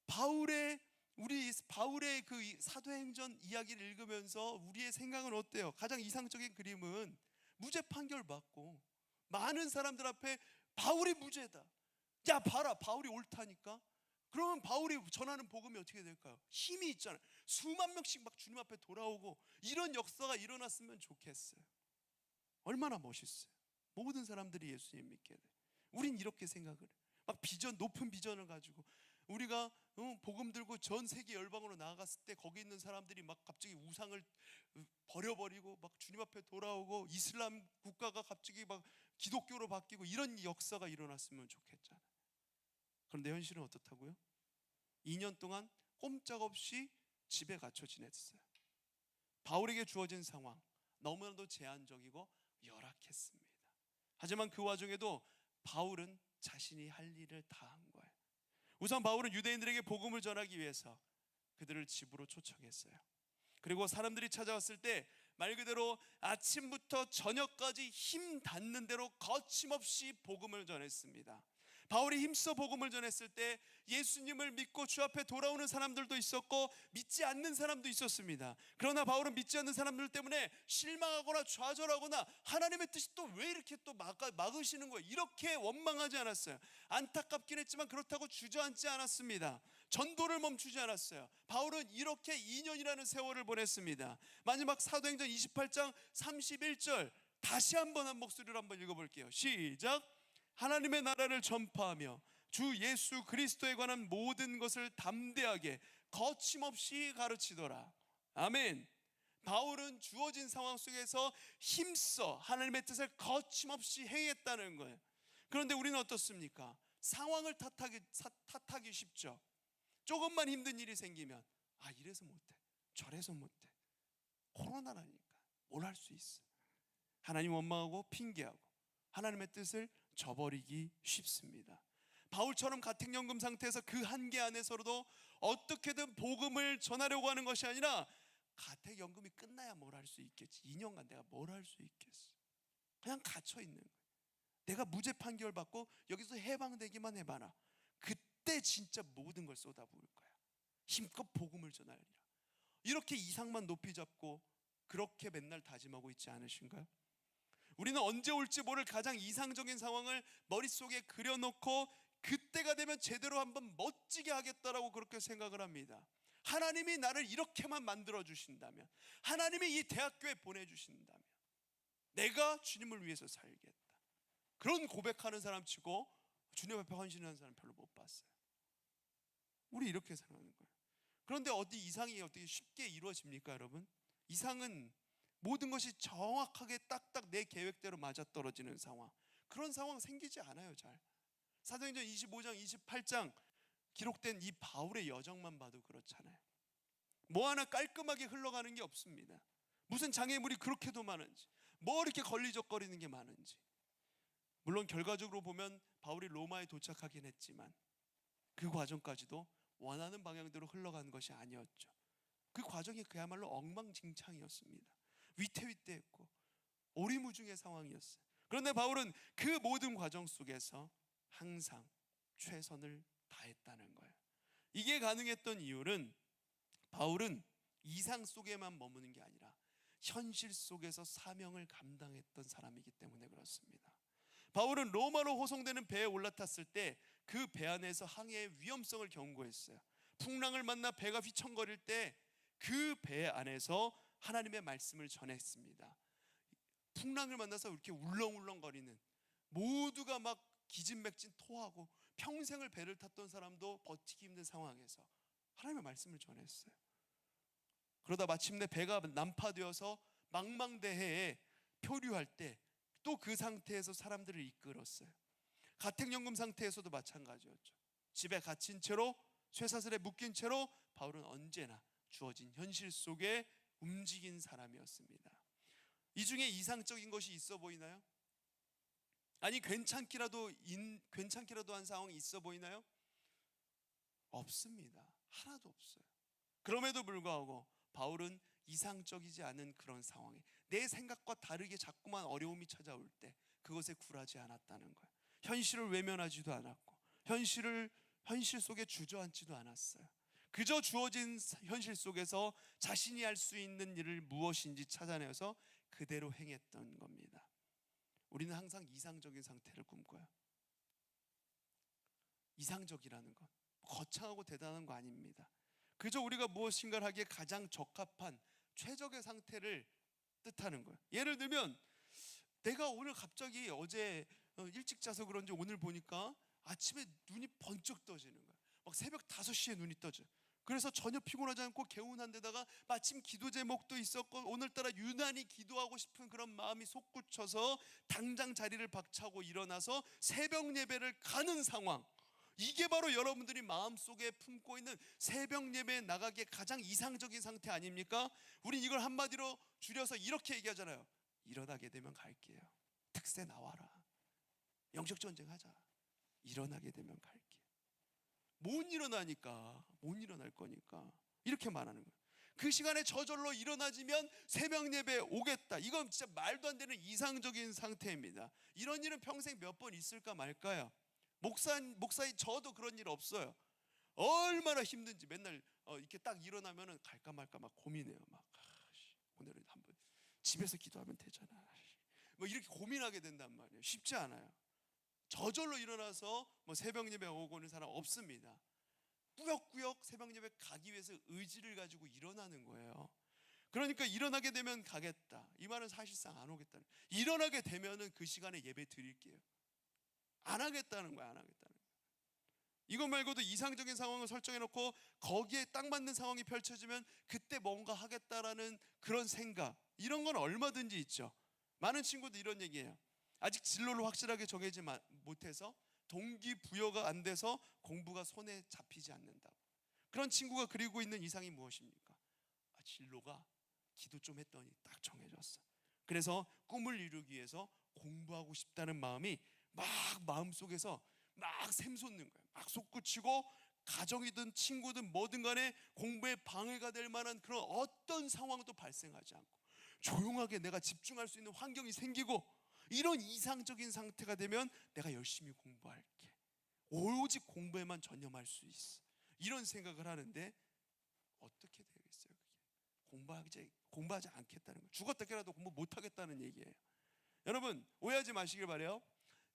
바울의 우리 바울의 그 사도행전 이야기를 읽으면서 우리의 생각은 어때요? 가장 이상적인 그림은 무죄 판결 받고 많은 사람들 앞에 바울이 무죄다. 야 봐라, 바울이 옳다니까. 그러면 바울이 전하는 복음이 어떻게 될까요? 힘이 있잖아요. 수만 명씩 막 주님 앞에 돌아오고 이런 역사가 일어났으면 좋겠어요. 얼마나 멋있어요. 모든 사람들이 예수님 믿게 돼. 우린 이렇게 생각을 해. 막 비전, 높은 비전을 가지고 우리가 복음 들고 전 세계 열방으로 나아갔을 때 거기 있는 사람들이 막 갑자기 우상을 버려버리고 막 주님 앞에 돌아오고 이슬람 국가가 갑자기 막 기독교로 바뀌고 이런 역사가 일어났으면 좋겠잖아요. 그런데 현실은 어떻다고요? 2년 동안 꼼짝없이 집에 갇혀 지냈어요. 바울에게 주어진 상황 너무나도 제한적이고 열악했습니다. 하지만 그 와중에도 바울은 자신이 할 일을 다 한 거예요. 우선 바울은 유대인들에게 복음을 전하기 위해서 그들을 집으로 초청했어요. 그리고 사람들이 찾아왔을 때 말 그대로 아침부터 저녁까지 힘 닿는 대로 거침없이 복음을 전했습니다. 바울이 힘써 복음을 전했을 때 예수님을 믿고 주 앞에 돌아오는 사람들도 있었고 믿지 않는 사람도 있었습니다. 그러나 바울은 믿지 않는 사람들 때문에 실망하거나 좌절하거나 하나님의 뜻이 또 왜 이렇게 또 막으시는 거예요, 이렇게 원망하지 않았어요. 안타깝긴 했지만 그렇다고 주저앉지 않았습니다. 전도를 멈추지 않았어요. 바울은 이렇게 2년이라는 세월을 보냈습니다. 마지막 사도행전 28장 31절 다시 한번 한 목소리로 한번 읽어볼게요. 시작. 하나님의 나라를 전파하며 주 예수 그리스도에 관한 모든 것을 담대하게 거침없이 가르치더라. 아멘. 바울은 주어진 상황 속에서 힘써 하나님의 뜻을 거침없이 행했다는 거예요. 그런데 우리는 어떻습니까? 상황을 탓하기 쉽죠. 조금만 힘든 일이 생기면 이래서 못해, 저래서 못해, 코로나라니까 뭘 할 수 있어. 하나님 원망하고 핑계하고 하나님의 뜻을 저버리기 쉽습니다. 바울처럼 가택연금 상태에서 그 한계 안에서도 어떻게든 복음을 전하려고 하는 것이 아니라 가택연금이 끝나야 뭘 할 수 있겠지, 2년간 내가 뭘 할 수 있겠어. 그냥 갇혀 있는 거예요. 내가 무죄 판결 받고 여기서 해방되기만 해봐라. 그때 진짜 모든 걸 쏟아부을 거야. 힘껏 복음을 전하리라. 이렇게 이상만 높이 잡고 그렇게 맨날 다짐하고 있지 않으신가요? 우리는 언제 올지 모를 가장 이상적인 상황을 머릿속에 그려놓고 그때가 되면 제대로 한번 멋지게 하겠다라고 그렇게 생각을 합니다. 하나님이 나를 이렇게만 만들어 주신다면, 하나님이 이 대학교에 보내주신다면 내가 주님을 위해서 살겠다, 그런 고백하는 사람 치고 주님 앞에 헌신하는 사람 별로 못 봤어요. 우리 이렇게 생각하는 거예요. 그런데 어디 이상이 어떻게 쉽게 이루어집니까, 여러분? 이상은 모든 것이 정확하게 딱딱 내 계획대로 맞아떨어지는 상황, 그런 상황 생기지 않아요. 잘 사도행전 25장 28장 기록된 이 바울의 여정만 봐도 그렇잖아요. 뭐 하나 깔끔하게 흘러가는 게 없습니다. 무슨 장애물이 그렇게도 많은지, 뭐 이렇게 걸리적거리는 게 많은지. 물론 결과적으로 보면 바울이 로마에 도착하긴 했지만 그 과정까지도 원하는 방향대로 흘러간 것이 아니었죠. 그 과정이 그야말로 엉망진창이었습니다. 위태위태했고 오리무중의 상황이었어요. 그런데 바울은 그 모든 과정 속에서 항상 최선을 다했다는 거예요. 이게 가능했던 이유는 바울은 이상 속에만 머무는 게 아니라 현실 속에서 사명을 감당했던 사람이기 때문에 그렇습니다. 바울은 로마로 호송되는 배에 올라탔을 때 그 배 안에서 항해의 위험성을 경고했어요. 풍랑을 만나 배가 휘청거릴 때 그 배 안에서 하나님의 말씀을 전했습니다. 풍랑을 만나서 이렇게 울렁울렁거리는, 모두가 막 기진맥진 토하고 평생을 배를 탔던 사람도 버티기 힘든 상황에서 하나님의 말씀을 전했어요. 그러다 마침내 배가 난파되어서 망망대해에 표류할 때 또 그 상태에서 사람들을 이끌었어요. 가택연금 상태에서도 마찬가지였죠. 집에 갇힌 채로, 쇠사슬에 묶인 채로 바울은 언제나 주어진 현실 속에 움직인 사람이었습니다. 이 중에 이상적인 것이 있어 보이나요? 아니 괜찮기라도 한 상황이 있어 보이나요? 없습니다. 하나도 없어요. 그럼에도 불구하고 바울은 이상적이지 않은 그런 상황에 내 생각과 다르게 자꾸만 어려움이 찾아올 때 그것에 굴하지 않았다는 거예요. 현실을 외면하지도 않았고 현실 속에 주저앉지도 않았어요. 그저 주어진 현실 속에서 자신이 할 수 있는 일을 무엇인지 찾아내서 그대로 행했던 겁니다. 우리는 항상 이상적인 상태를 꿈꿔요. 이상적이라는 건 거창하고 대단한 거 아닙니다. 그저 우리가 무엇인가를 하기에 가장 적합한 최적의 상태를 뜻하는 거예요. 예를 들면 내가 오늘 갑자기 어제 일찍 자서 그런지 오늘 보니까 아침에 눈이 번쩍 떠지는 거야. 막 새벽 5시에 눈이 떠져. 그래서 전혀 피곤하지 않고 개운한 데다가 마침 기도 제목도 있었고 오늘따라 유난히 기도하고 싶은 그런 마음이 솟구쳐서 당장 자리를 박차고 일어나서 새벽 예배를 가는 상황. 이게 바로 여러분들이 마음속에 품고 있는 새벽 예배에 나가기에 가장 이상적인 상태 아닙니까? 우린 이걸 한마디로 줄여서 이렇게 얘기하잖아요. 일어나게 되면 갈게요. 특세 나와라. 영적 전쟁하자. 일어나게 되면 갈게. 못 일어나니까 못 일어날 거니까 이렇게 말하는 거예요. 그 시간에 저절로 일어나지면 새벽 예배에 오겠다. 이건 진짜 말도 안 되는 이상적인 상태입니다. 이런 일은 평생 몇 번 있을까 말까요? 목사인 저도 그런 일 없어요. 얼마나 힘든지 맨날 이렇게 딱 일어나면은 갈까 말까 막 고민해요. 막 오늘은 한번 집에서 기도하면 되잖아. 뭐 이렇게 고민하게 된단 말이에요. 쉽지 않아요. 저절로 일어나서 뭐 새벽 예배 오고 오는 사람 없습니다. 꾸역꾸역 새벽 예배 가기 위해서 의지를 가지고 일어나는 거예요. 그러니까 일어나게 되면 가겠다. 이 말은 사실상 안 오겠다는. 일어나게 되면은 그 시간에 예배 드릴게요. 안 하겠다는 거야, 안 하겠다는 거야. 이것 말고도 이상적인 상황을 설정해 놓고 거기에 딱 맞는 상황이 펼쳐지면 그때 뭔가 하겠다라는 그런 생각, 이런 건 얼마든지 있죠. 많은 친구들 이런 얘기해요. 아직 진로를 확실하게 정하지 못해서 동기부여가 안 돼서 공부가 손에 잡히지 않는다. 그런 친구가 그리고 있는 이상이 무엇입니까? 진로가 기도 좀 했더니 딱 정해졌어. 그래서 꿈을 이루기 위해서 공부하고 싶다는 마음이 막 마음속에서 막 샘솟는 거예요. 막 솟구치고 가정이든 친구든 뭐든 간에 공부에 방해가 될 만한 그런 어떤 상황도 발생하지 않고 조용하게 내가 집중할 수 있는 환경이 생기고, 이런 이상적인 상태가 되면 내가 열심히 공부할게. 오직 공부에만 전념할 수 있어. 이런 생각을 하는데 어떻게 되겠어요? 그게 공부하지 않겠다는 거예요. 죽었다 깨라도 공부 못하겠다는 얘기예요. 여러분 오해하지 마시길 바래요.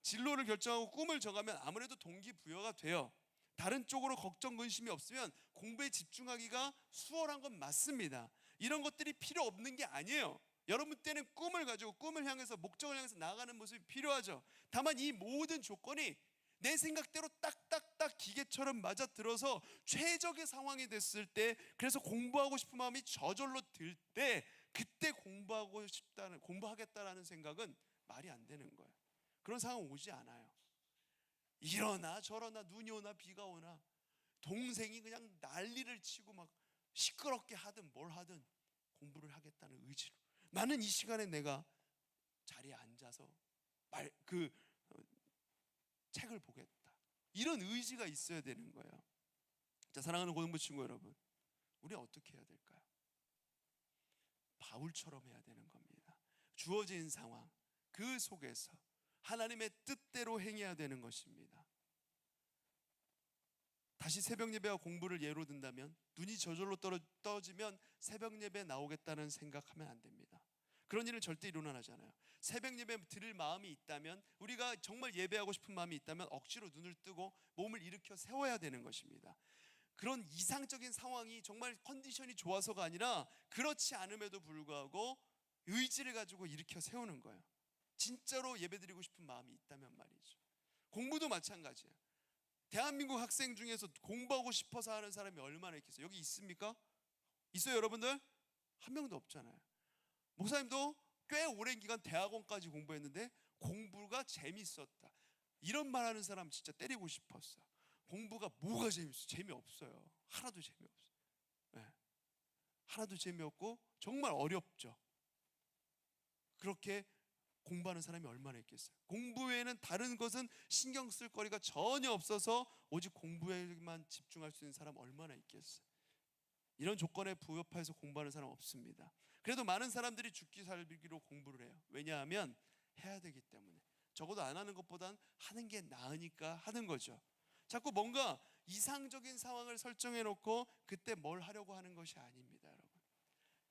진로를 결정하고 꿈을 정하면 아무래도 동기부여가 돼요. 다른 쪽으로 걱정 근심이 없으면 공부에 집중하기가 수월한 건 맞습니다. 이런 것들이 필요 없는 게 아니에요. 여러분 때는 꿈을 가지고 꿈을 향해서 목적을 향해서 나아가는 모습이 필요하죠. 다만 이 모든 조건이 내 생각대로 딱딱딱 기계처럼 맞아들어서 최적의 상황이 됐을 때, 그래서 공부하고 싶은 마음이 저절로 들 때, 그때 공부하겠다라는 생각은 말이 안 되는 거예요. 그런 상황 오지 않아요. 이러나 저러나 눈이 오나 비가 오나 동생이 그냥 난리를 치고 막 시끄럽게 하든 뭘 하든 공부를 하겠다는 의지로, 나는 이 시간에 내가 자리에 앉아서 책을 보겠다, 이런 의지가 있어야 되는 거예요. 자, 사랑하는 고등부 친구 여러분, 우리 어떻게 해야 될까요? 바울처럼 해야 되는 겁니다. 주어진 상황 그 속에서 하나님의 뜻대로 행해야 되는 것입니다. 다시 새벽 예배와 공부를 예로 든다면, 눈이 저절로 떠지면 새벽 예배 나오겠다는 생각하면 안 됩니다. 그런 일은 절대 일어나지 않아요. 새벽 예배 드릴 마음이 있다면, 우리가 정말 예배하고 싶은 마음이 있다면 억지로 눈을 뜨고 몸을 일으켜 세워야 되는 것입니다. 그런 이상적인 상황이 정말 컨디션이 좋아서가 아니라 그렇지 않음에도 불구하고 의지를 가지고 일으켜 세우는 거예요. 진짜로 예배드리고 싶은 마음이 있다면 말이죠. 공부도 마찬가지예요. 대한민국 학생 중에서 공부하고 싶어서 하는 사람이 얼마나 있겠어요? 여기 있습니까? 있어요 여러분들? 한 명도 없잖아요. 목사님도 꽤 오랜 기간 대학원까지 공부했는데 공부가 재밌었다, 이런 말 하는 사람 진짜 때리고 싶었어. 공부가 뭐가 재밌어? 재미없어요. 하나도 재미없어요. 네. 하나도 재미없고 정말 어렵죠. 그렇게 공부하는 사람이 얼마나 있겠어요? 공부 외에는 다른 것은 신경 쓸 거리가 전혀 없어서 오직 공부에만 집중할 수 있는 사람 얼마나 있겠어요? 이런 조건에 부합해서 공부하는 사람 없습니다. 그래도 많은 사람들이 죽기 살기로 공부를 해요. 왜냐하면 해야 되기 때문에. 적어도 안 하는 것보단 하는 게 나으니까 하는 거죠. 자꾸 뭔가 이상적인 상황을 설정해 놓고 그때 뭘 하려고 하는 것이 아닙니다, 여러분.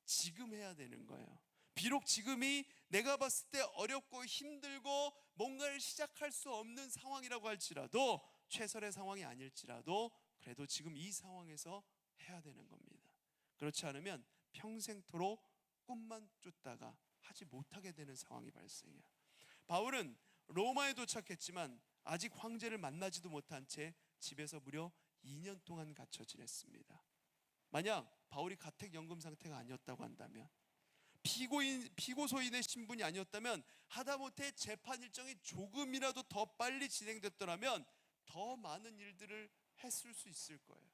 지금 해야 되는 거예요. 비록 지금이 내가 봤을 때 어렵고 힘들고 뭔가를 시작할 수 없는 상황이라고 할지라도, 최선의 상황이 아닐지라도 그래도 지금 이 상황에서 해야 되는 겁니다. 그렇지 않으면 평생토록 꿈만 쫓다가 하지 못하게 되는 상황이 발생해요. 바울은 로마에 도착했지만 아직 황제를 만나지도 못한 채 집에서 무려 2년 동안 갇혀 지냈습니다. 만약 바울이 가택연금 상태가 아니었다고 한다면, 피고소인의 신분이 아니었다면, 하다못해 재판 일정이 조금이라도 더 빨리 진행됐더라면 더 많은 일들을 했을 수 있을 거예요.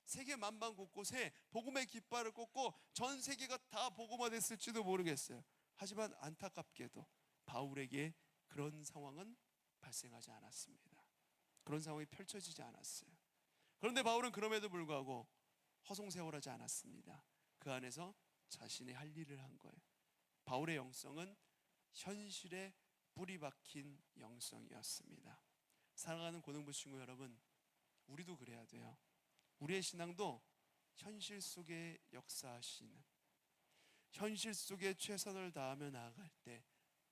세계 만방 곳곳에 복음의 깃발을 꽂고 전 세계가 다 복음화됐을지도 모르겠어요. 하지만 안타깝게도 바울에게 그런 상황은 발생하지 않았습니다. 그런 상황이 펼쳐지지 않았어요. 그런데 바울은 그럼에도 불구하고 허송세월하지 않았습니다. 그 안에서 자신의 할 일을 한 거예요. 바울의 영성은 현실에 뿌리 박힌 영성이었습니다. 사랑하는 고등부 친구 여러분, 우리도 그래야 돼요. 우리의 신앙도 현실 속에 역사하시는, 현실 속에 최선을 다하며 나아갈 때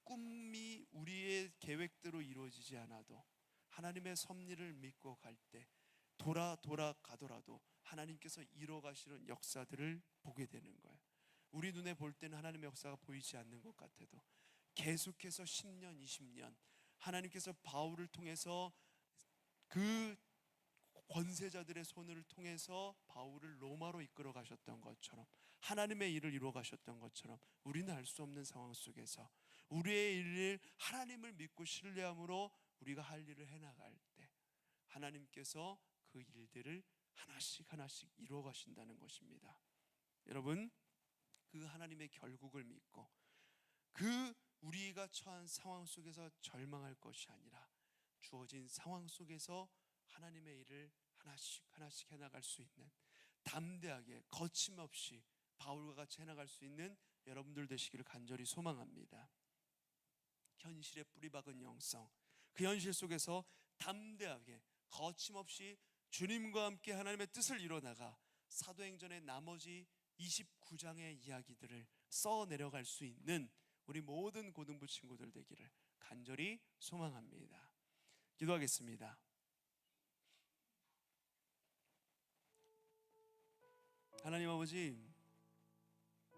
꿈이 우리의 계획대로 이루어지지 않아도 하나님의 섭리를 믿고 갈 때 돌아가더라도 하나님께서 이뤄가시는 역사들을 보게 되는 거예요. 우리 눈에 볼 때는 하나님의 역사가 보이지 않는 것 같아도 계속해서 10년, 20년 하나님께서 바울을 통해서 그 권세자들의 손을 통해서 바울을 로마로 이끌어 가셨던 것처럼, 하나님의 일을 이루어 가셨던 것처럼 우리는 알 수 없는 상황 속에서 우리의 일을 하나님을 믿고 신뢰함으로 우리가 할 일을 해나갈 때 하나님께서 그 일들을 하나씩 하나씩 이루어 가신다는 것입니다. 여러분, 그 하나님의 결국을 믿고 그 우리가 처한 상황 속에서 절망할 것이 아니라 주어진 상황 속에서 하나님의 일을 하나씩 하나씩 해나갈 수 있는, 담대하게 거침없이 바울과 같이 해나갈 수 있는 여러분들 되시기를 간절히 소망합니다. 현실에 뿌리박은 영성, 그 현실 속에서 담대하게 거침없이 주님과 함께 하나님의 뜻을 이뤄나가 사도행전의 나머지 29장의 이야기들을 써내려갈 수 있는 우리 모든 고등부 친구들 되기를 간절히 소망합니다. 기도하겠습니다. 하나님 아버지,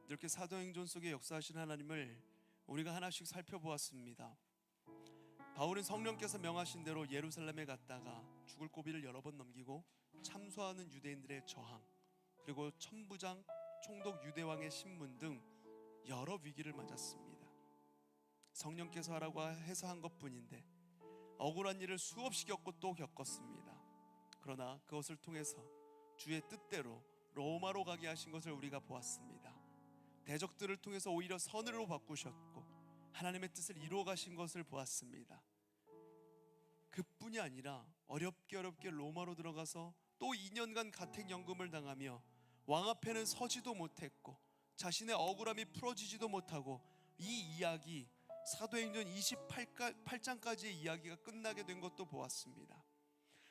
이렇게 사도행전 속에 역사하신 하나님을 우리가 하나씩 살펴보았습니다. 바울은 성령께서 명하신 대로 예루살렘에 갔다가 죽을 고비를 여러 번 넘기고 참소하는 유대인들의 저항, 그리고 천부장, 총독 유대왕의 신문 등 여러 위기를 맞았습니다. 성령께서 하라고 해서 한 것뿐인데 억울한 일을 수없이 겪고 또 겪었습니다. 그러나 그것을 통해서 주의 뜻대로 로마로 가게 하신 것을 우리가 보았습니다. 대적들을 통해서 오히려 선으로 바꾸셨고 하나님의 뜻을 이루어 가신 것을 보았습니다. 그뿐이 아니라 어렵게 로마로 들어가서 또 2년간 가택연금을 당하며 왕 앞에는 서지도 못했고 자신의 억울함이 풀어지지도 못하고 이 이야기, 사도행전 28장까지의 이야기가 끝나게 된 것도 보았습니다.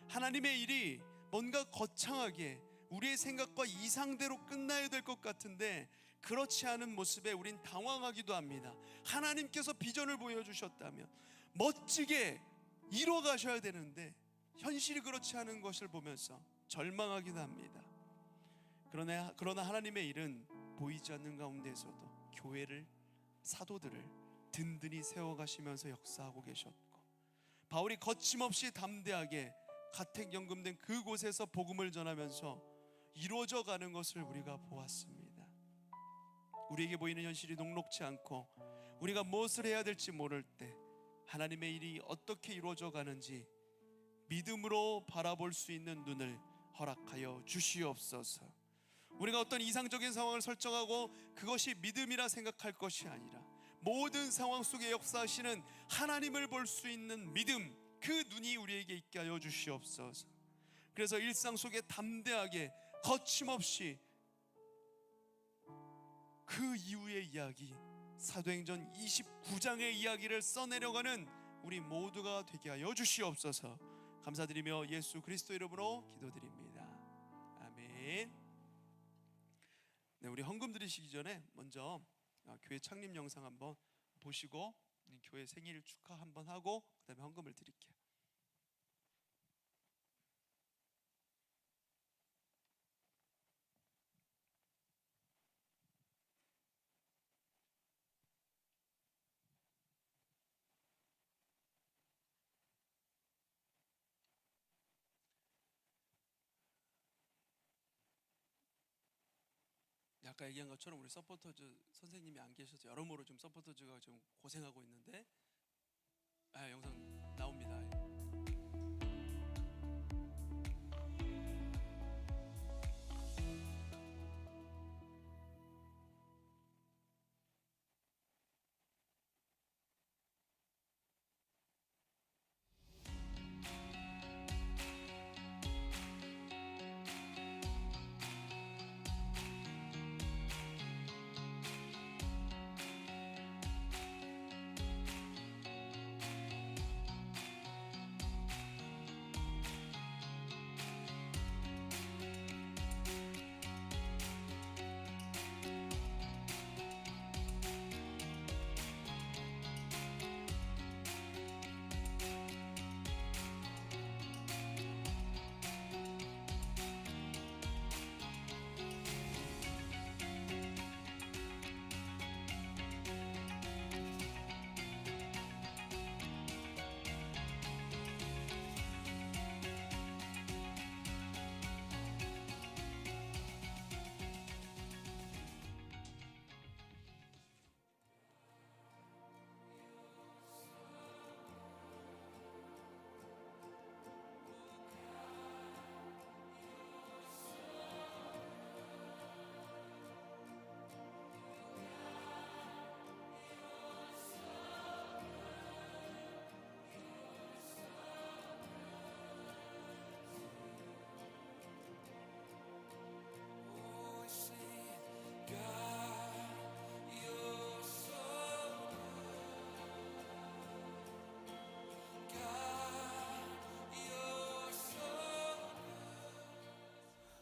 하나님의 일이 뭔가 거창하게 우리의 생각과 이상대로 끝나야 될 것 같은데 그렇지 않은 모습에 우린 당황하기도 합니다. 하나님께서 비전을 보여주셨다면 멋지게 이루어 가셔야 되는데 현실이 그렇지 않은 것을 보면서 절망하기도 합니다. 그러나 하나님의 일은 보이지 않는 가운데에서도 교회를, 사도들을 든든히 세워가시면서 역사하고 계셨고, 바울이 거침없이 담대하게 가택연금된 그곳에서 복음을 전하면서 이루어져 가는 것을 우리가 보았습니다. 우리에게 보이는 현실이 녹록지 않고 우리가 무엇을 해야 될지 모를 때 하나님의 일이 어떻게 이루어져 가는지 믿음으로 바라볼 수 있는 눈을 허락하여 주시옵소서. 우리가 어떤 이상적인 상황을 설정하고 그것이 믿음이라 생각할 것이 아니라 모든 상황 속에 역사하시는 하나님을 볼 수 있는 믿음, 그 눈이 우리에게 있게 하여 주시옵소서. 그래서 일상 속에 담대하게 거침없이 그 이후의 이야기, 사도행전 29장의 이야기를 써내려가는 우리 모두가 되게 하여 주시옵소서. 감사드리며 예수 그리스도 이름으로 기도드립니다. 아멘. 네, 우리 헌금 드리시기 전에 먼저 교회 창립 영상 한번 보시고 교회 생일 축하 한번 하고 그다음에 헌금을 드릴게요. 아까 얘기한 것처럼 우리 서포터즈 선생님이 안 계셔서 여러모로 좀 서포터즈가 좀 고생하고 있는데 영상 나옵니다.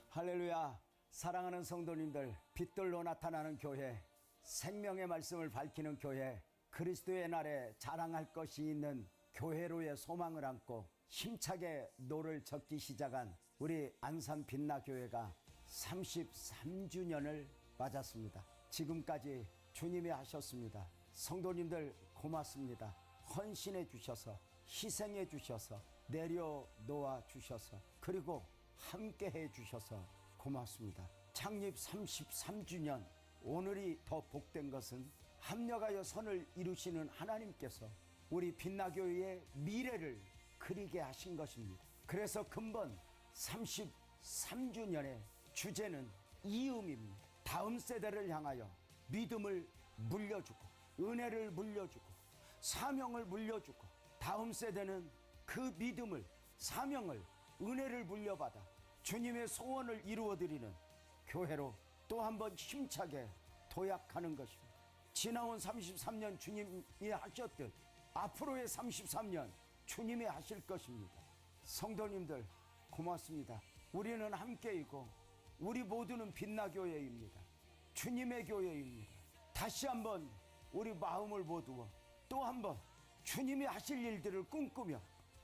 할렐루야. 사랑하는 성도님들, 빛들로 나타나는 교회, 생명의 말씀을 밝히는 교회, 그리스도의 날에 자랑할 것이 있는 교회로의 소망을 안고 힘차게 노를 젓기 시작한 우리 안산 빛나교회가 33주년을 맞았습니다. 지금까지 주님이 하셨습니다. 성도님들 고맙습니다. 헌신해 주셔서, 희생해 주셔서, 내려놓아 주셔서, 그리고 함께 해 주셔서 고맙습니다. 창립 33주년, 오늘이 더 복된 것은 합력하여 선을 이루시는 하나님께서 우리 빛나교회의 미래를 그리게 하신 것입니다. 그래서 근본 33주년의 주제는 이음입니다. 다음 세대를 향하여 믿음을 물려주고, 은혜를 물려주고, 사명을 물려주고, 다음 세대는 그 믿음을, 사명을, 은혜를 물려받아 주님의 소원을 이루어드리는 교회로 또 한 번 힘차게 도약하는 것입니다. 지나온 33년 주님이 하셨듯 앞으로의 33년 주님이 하실 것입니다. 성도님들 고맙습니다. 우리는 함께이고 우리 모두는 빛나교회입니다. 주님의 교회입니다. 다시 한번 우리 마음을 모두어 또 한번 주님이 하실 일들을 꿈꾸며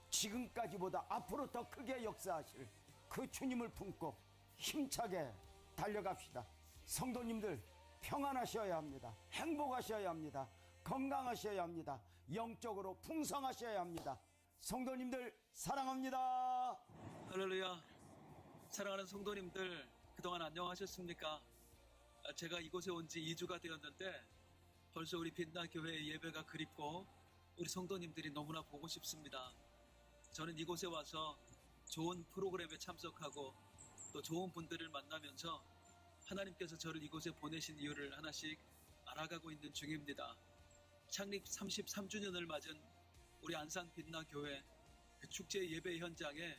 지금까지보다 앞으로 더 크게 역사하실 그 주님을 품고 힘차게 달려갑시다. 성도님들 평안하셔야 합니다. 행복하셔야 합니다. 건강하셔야 합니다. 영적으로 풍성하셔야 합니다. 성도님들 사랑합니다. 할렐루야. 사랑하는 성도님들, 그동안 안녕하셨습니까? 제가 이곳에 온 지 2주가 되었는데 벌써 우리 빛나교회의 예배가 그립고 우리 성도님들이 너무나 보고 싶습니다. 저는 이곳에 와서 좋은 프로그램에 참석하고 또 좋은 분들을 만나면서 하나님께서 저를 이곳에 보내신 이유를 하나씩 알아가고 있는 중입니다. 창립 33주년을 맞은 우리 안산 빛나교회 그 축제 예배 현장에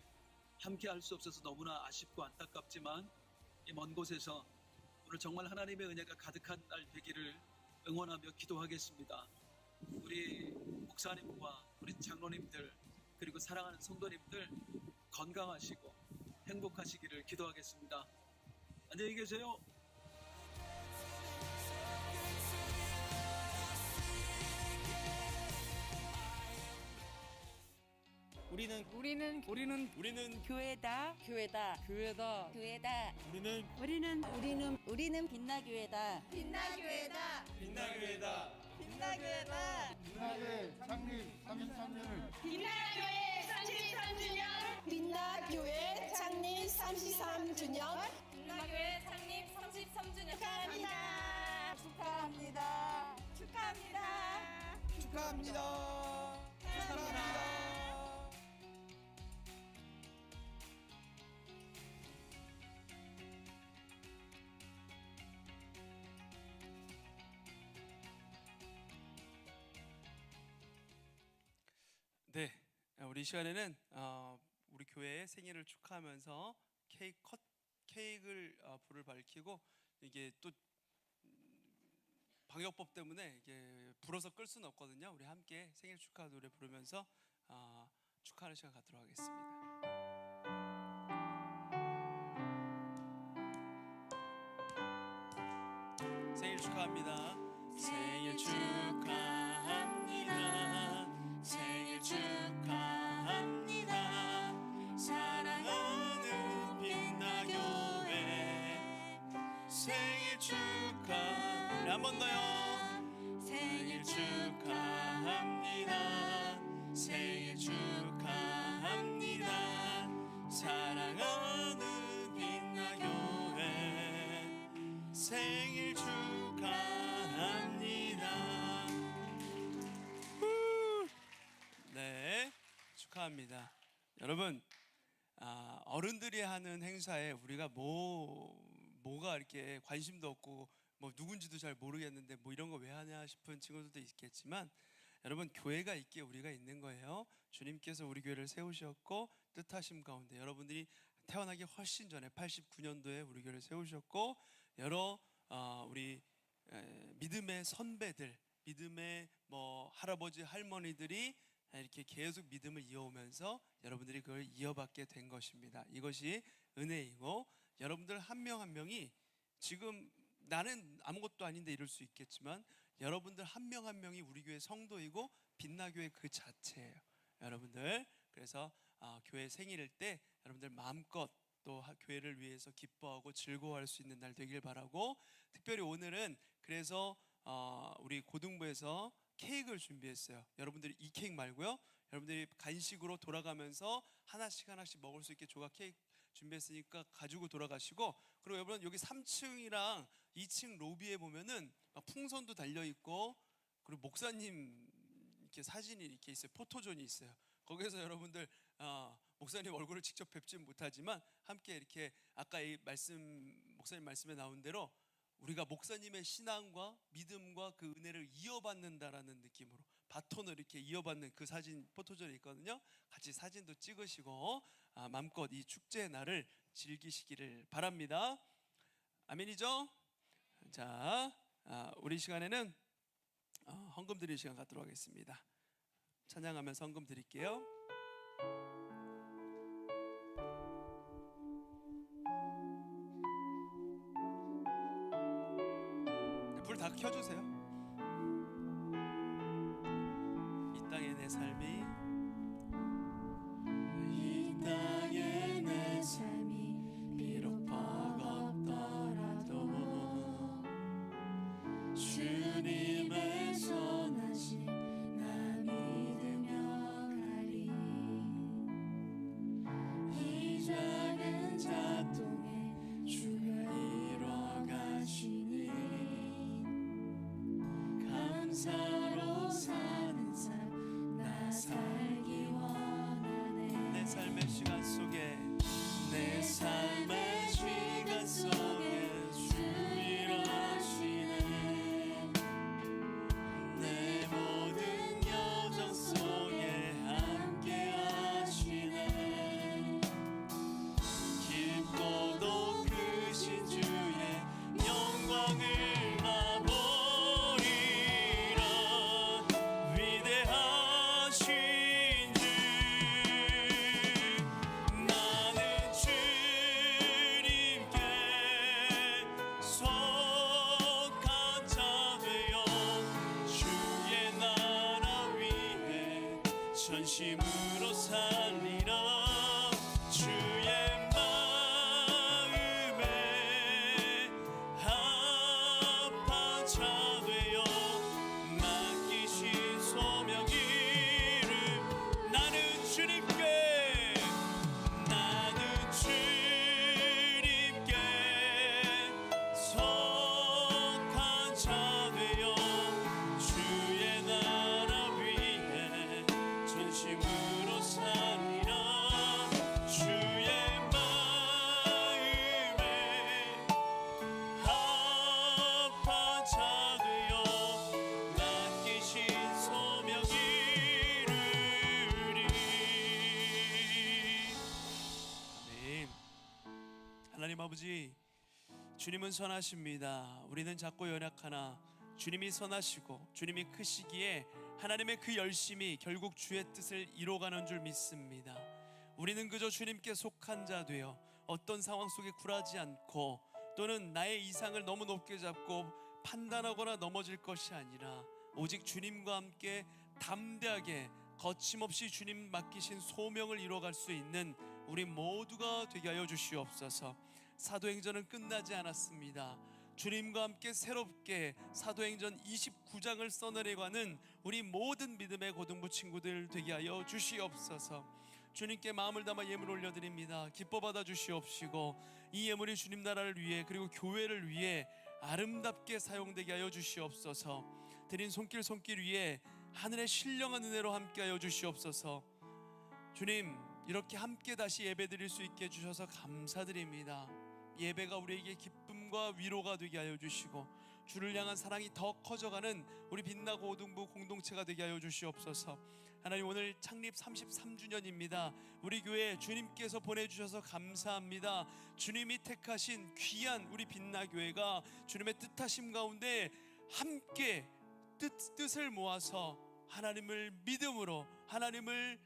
함께 할 수 없어서 너무나 아쉽고 안타깝지만 이 먼 곳에서 오늘 정말 하나님의 은혜가 가득한 날 되기를 응원하며 기도하겠습니다. 우리 목사님과 우리 장로님들 그리고 사랑하는 성도님들 건강하시고 행복하시기를 기도하겠습니다. 안녕히 계세요. 우리는 교회다. 교회다. 교회다. 교회다. 우리는 빛나교회다. 빛나교회다. 빛나교회 창립 33주년. 빛나교회 창립 33주년 축하합니다. 축하합니다. 사랑합니다. 네, 우리 이 시간에는 우리 교회의 생일을 축하하면서 케이크를 불을 밝히고 이게 또 방역법 때문에 이게 불어서 끌 수는 없거든요. 우리 함께 생일 축하 노래 부르면서 축하하는 시간 갖도록 하겠습니다. 생일 축하합니다. 생일 축하합니다. 생일 축하합니다. 사랑하는 빛나교회 생일 축하. 한 번 더요. 생일 축하합니다. 생일 축하합니다. 사랑하는 빛나교회 생일 축하합니다. 네, 축하합니다. 여러분, 어른들이 하는 행사에 우리가 뭐가 이렇게 관심도 없고 뭐 누군지도 잘 모르겠는데 뭐 이런 거 왜 하냐 싶은 친구들도 있겠지만, 여러분, 교회가 있기에 우리가 있는 거예요. 주님께서 우리 교회를 세우셨고 뜻하심 가운데 여러분들이 태어나기 훨씬 전에 89년도에 우리 교회를 세우셨고, 여러 우리 믿음의 선배들, 믿음의 뭐 할아버지 할머니들이 이렇게 계속 믿음을 이어오면서 여러분들이 그걸 이어받게 된 것입니다. 이것이 은혜이고, 여러분들 한 명 한 명이 지금 나는 아무것도 아닌데 이럴 수 있겠지만 여러분들 한 명 한 명이 우리 교회 성도이고 빛나교회 그 자체예요. 여러분들, 그래서 교회 생일일 때 여러분들 마음껏 또 교회를 위해서 기뻐하고 즐거워할 수 있는 날 되길 바라고, 특별히 오늘은 그래서 우리 고등부에서 케이크를 준비했어요. 여러분들이 이 케이크 말고요, 여러분들이 간식으로 돌아가면서 하나씩 먹을 수 있게 조각 케이크 준비했으니까 가지고 돌아가시고, 그리고 여러분 여기 3층이랑 2층 로비에 보면은 풍선도 달려 있고, 그리고 목사님 이렇게 사진이 이렇게 있어요. 포토존이 있어요. 거기서 여러분들 목사님 얼굴을 직접 뵙지는 못하지만 함께 이렇게 아까 목사님 말씀에 나온 대로 우리가 목사님의 신앙과 믿음과 그 은혜를 이어받는다라는 느낌으로 바톤을 이렇게 이어받는 그 사진 포토존이 있거든요. 같이 사진도 찍으시고 마음껏 이 축제의 날을 즐기시기를 바랍니다. 아멘이죠? 자, 우리 시간에는 헌금 드리는 시간 갖도록 하겠습니다. 찬양하면서 헌금 드릴게요. 불 다 켜주세요. 이 땅의 내 삶이, 이 땅의 내 삶이 비록 버겁더라도 주님의 선하심 나 믿으며 가리. 이 작은 작동에 주가 이뤄가시니 감사로 사는 삶 나 살 전심으로 살리라 주의 마음에 합한 자 되어 맡기신 소명 이름 나는 주님께 속한 자 되어 주의 나라 위에 진심으로 살리라 주의 마음에 합한 자 되어 맡기신 소명 이루리. 아멘. 하나님 아버지, 주님은 선하십니다. 우리는 작고 연약하나 주님이 선하시고 주님이 크시기에 하나님의 그 열심이 결국 주의 뜻을 이뤄가는 줄 믿습니다. 우리는 그저 주님께 속한 자 되어 어떤 상황 속에 굴하지 않고 또는 나의 이상을 너무 높게 잡고 판단하거나 넘어질 것이 아니라 오직 주님과 함께 담대하게 거침없이 주님 맡기신 소명을 이뤄갈 수 있는 우리 모두가 되게 하여 주시옵소서. 사도행전은 끝나지 않았습니다. 주님과 함께 새롭게 사도행전 29장을 써내려가는 우리 모든 믿음의 고등부 친구들 되게 하여 주시옵소서. 주님께 마음을 담아 예물 올려드립니다. 기뻐 받아 주시옵시고 이 예물이 주님 나라를 위해 그리고 교회를 위해 아름답게 사용되게 하여 주시옵소서. 드린 손길 위에 하늘의 신령한 은혜로 함께 하여 주시옵소서. 주님, 이렇게 함께 다시 예배 드릴 수 있게 해주셔서 감사드립니다. 예배가 우리에게 기쁨과 위로가 되게 하여 주시고 주를 향한 사랑이 더 커져가는 우리 빛나고 오등부 공동체가 되게 하여 주시옵소서. 하나님, 오늘 창립 33주년입니다. 우리 교회 주님께서 보내주셔서 감사합니다. 주님이 택하신 귀한 우리 빛나교회가 주님의 뜻하심 가운데 함께 뜻을 모아서 하나님을 믿음으로 하나님의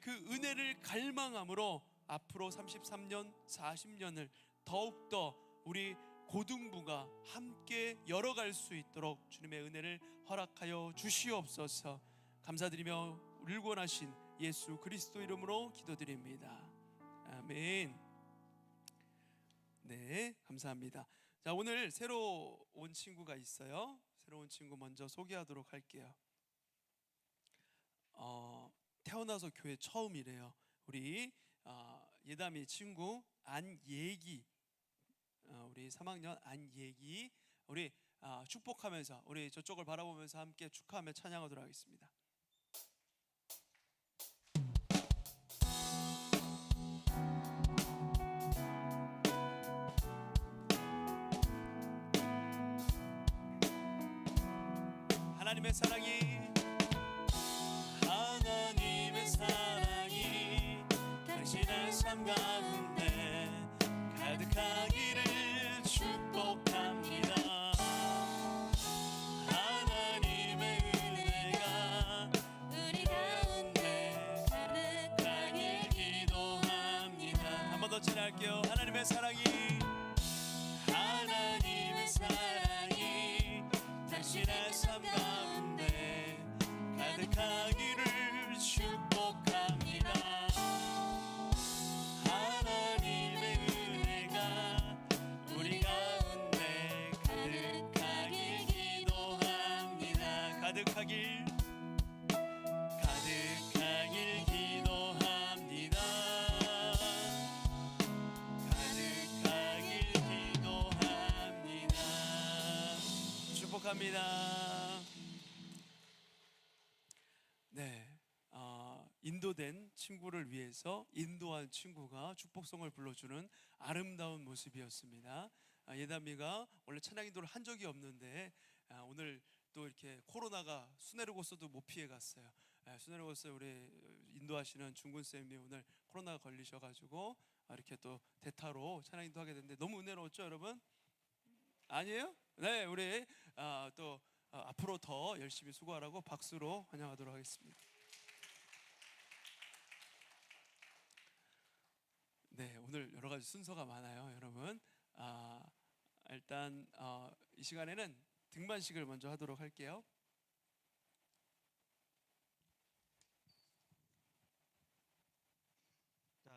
그 은혜를 갈망함으로 앞으로 33년 40년을 더욱더 우리 고등부가 함께 열어갈 수 있도록 주님의 은혜를 허락하여 주시옵소서. 감사드리며 우리를 구원하신 예수 그리스도 이름으로 기도드립니다. 아멘. 네, 감사합니다. 자, 오늘 새로 온 친구가 있어요. 새로운 친구 먼저 소개하도록 할게요. 태어나서 교회 처음이래요. 우리 예담이 친구 안예기, 우리 3학년 안예기, 우리 축복하면서 우리 저쪽을 바라보면서 함께 축하하며 찬양하도록 하겠습니다. 하나님의 사랑이 당신의 삶 가운데 가득하기를 축복합니다. 하나님의 은혜가 우리 가운데 가득하길 기도합니다. 한 번 더 찬양할게요. 하나님의 사랑이 당신의 삶 가운데 가득하기를 축복합니다. 하나님의 은혜가 우리 가운데 가득하길 기도합니다. 가득하길 기도합니다. 가득하길 기도합니다. 축복합니다. 네, 인도된 친구를 위해서 인도한 친구가 축복송을 불러주는 아름다운 모습이었습니다. 예담이가 원래 찬양 인도를 한 적이 없는데 오늘 또 이렇게 코로나가 수네르고스도 못 피해 갔어요. 수네르고스 우리 인도하시는 중군 쌤이 오늘 코로나가 걸리셔가지고 이렇게 또 대타로 찬양 인도하게 됐는데 너무 은혜로웠죠, 여러분? 아니에요? 네, 우리 또 앞으로 더 열심히 수고하라고 박수로 환영하도록 하겠습니다. 네, 오늘 여러 가지 순서가 많아요, 여러분. 일단 이 시간에는 등반식을 먼저 하도록 할게요.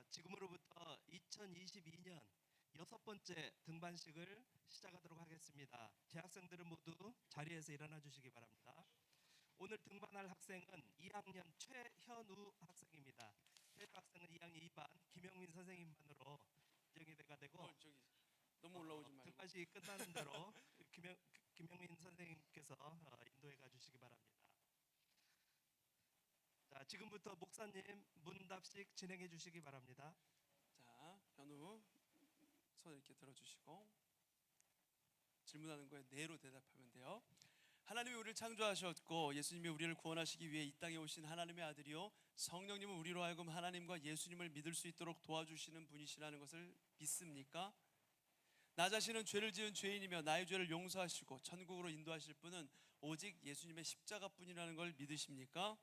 지금으로부터 2022년 6번째 등반식을 시작하도록 하겠습니다. 재학생들은 모두 자리에서 일어나 주시기 바랍니다. 오늘 등반할 학생은 2학년 최현우 학생입니다. 현우 학생은 2학년 2반 김영민 선생님만으로 인정이 되고 저기 너무 올라오지 말고. 등반식이 끝나는 대로 김영민 선생님께서 인도해 가 주시기 바랍니다. 자, 지금부터 목사님 문답식 진행해 주시기 바랍니다. 자, 현우 손 이렇게 들어주시고 질문하는 거에 네로 대답하면 돼요. 하나님이 우리를 창조하셨고 예수님이 우리를 구원하시기 위해 이 땅에 오신 하나님의 아들이요 성령님은 우리로 하여금 하나님과 예수님을 믿을 수 있도록 도와주시는 분이시라는 것을 믿습니까? 나 자신은 죄를 지은 죄인이며 나의 죄를 용서하시고 천국으로 인도하실 분은 오직 예수님의 십자가뿐이라는 걸 믿으십니까?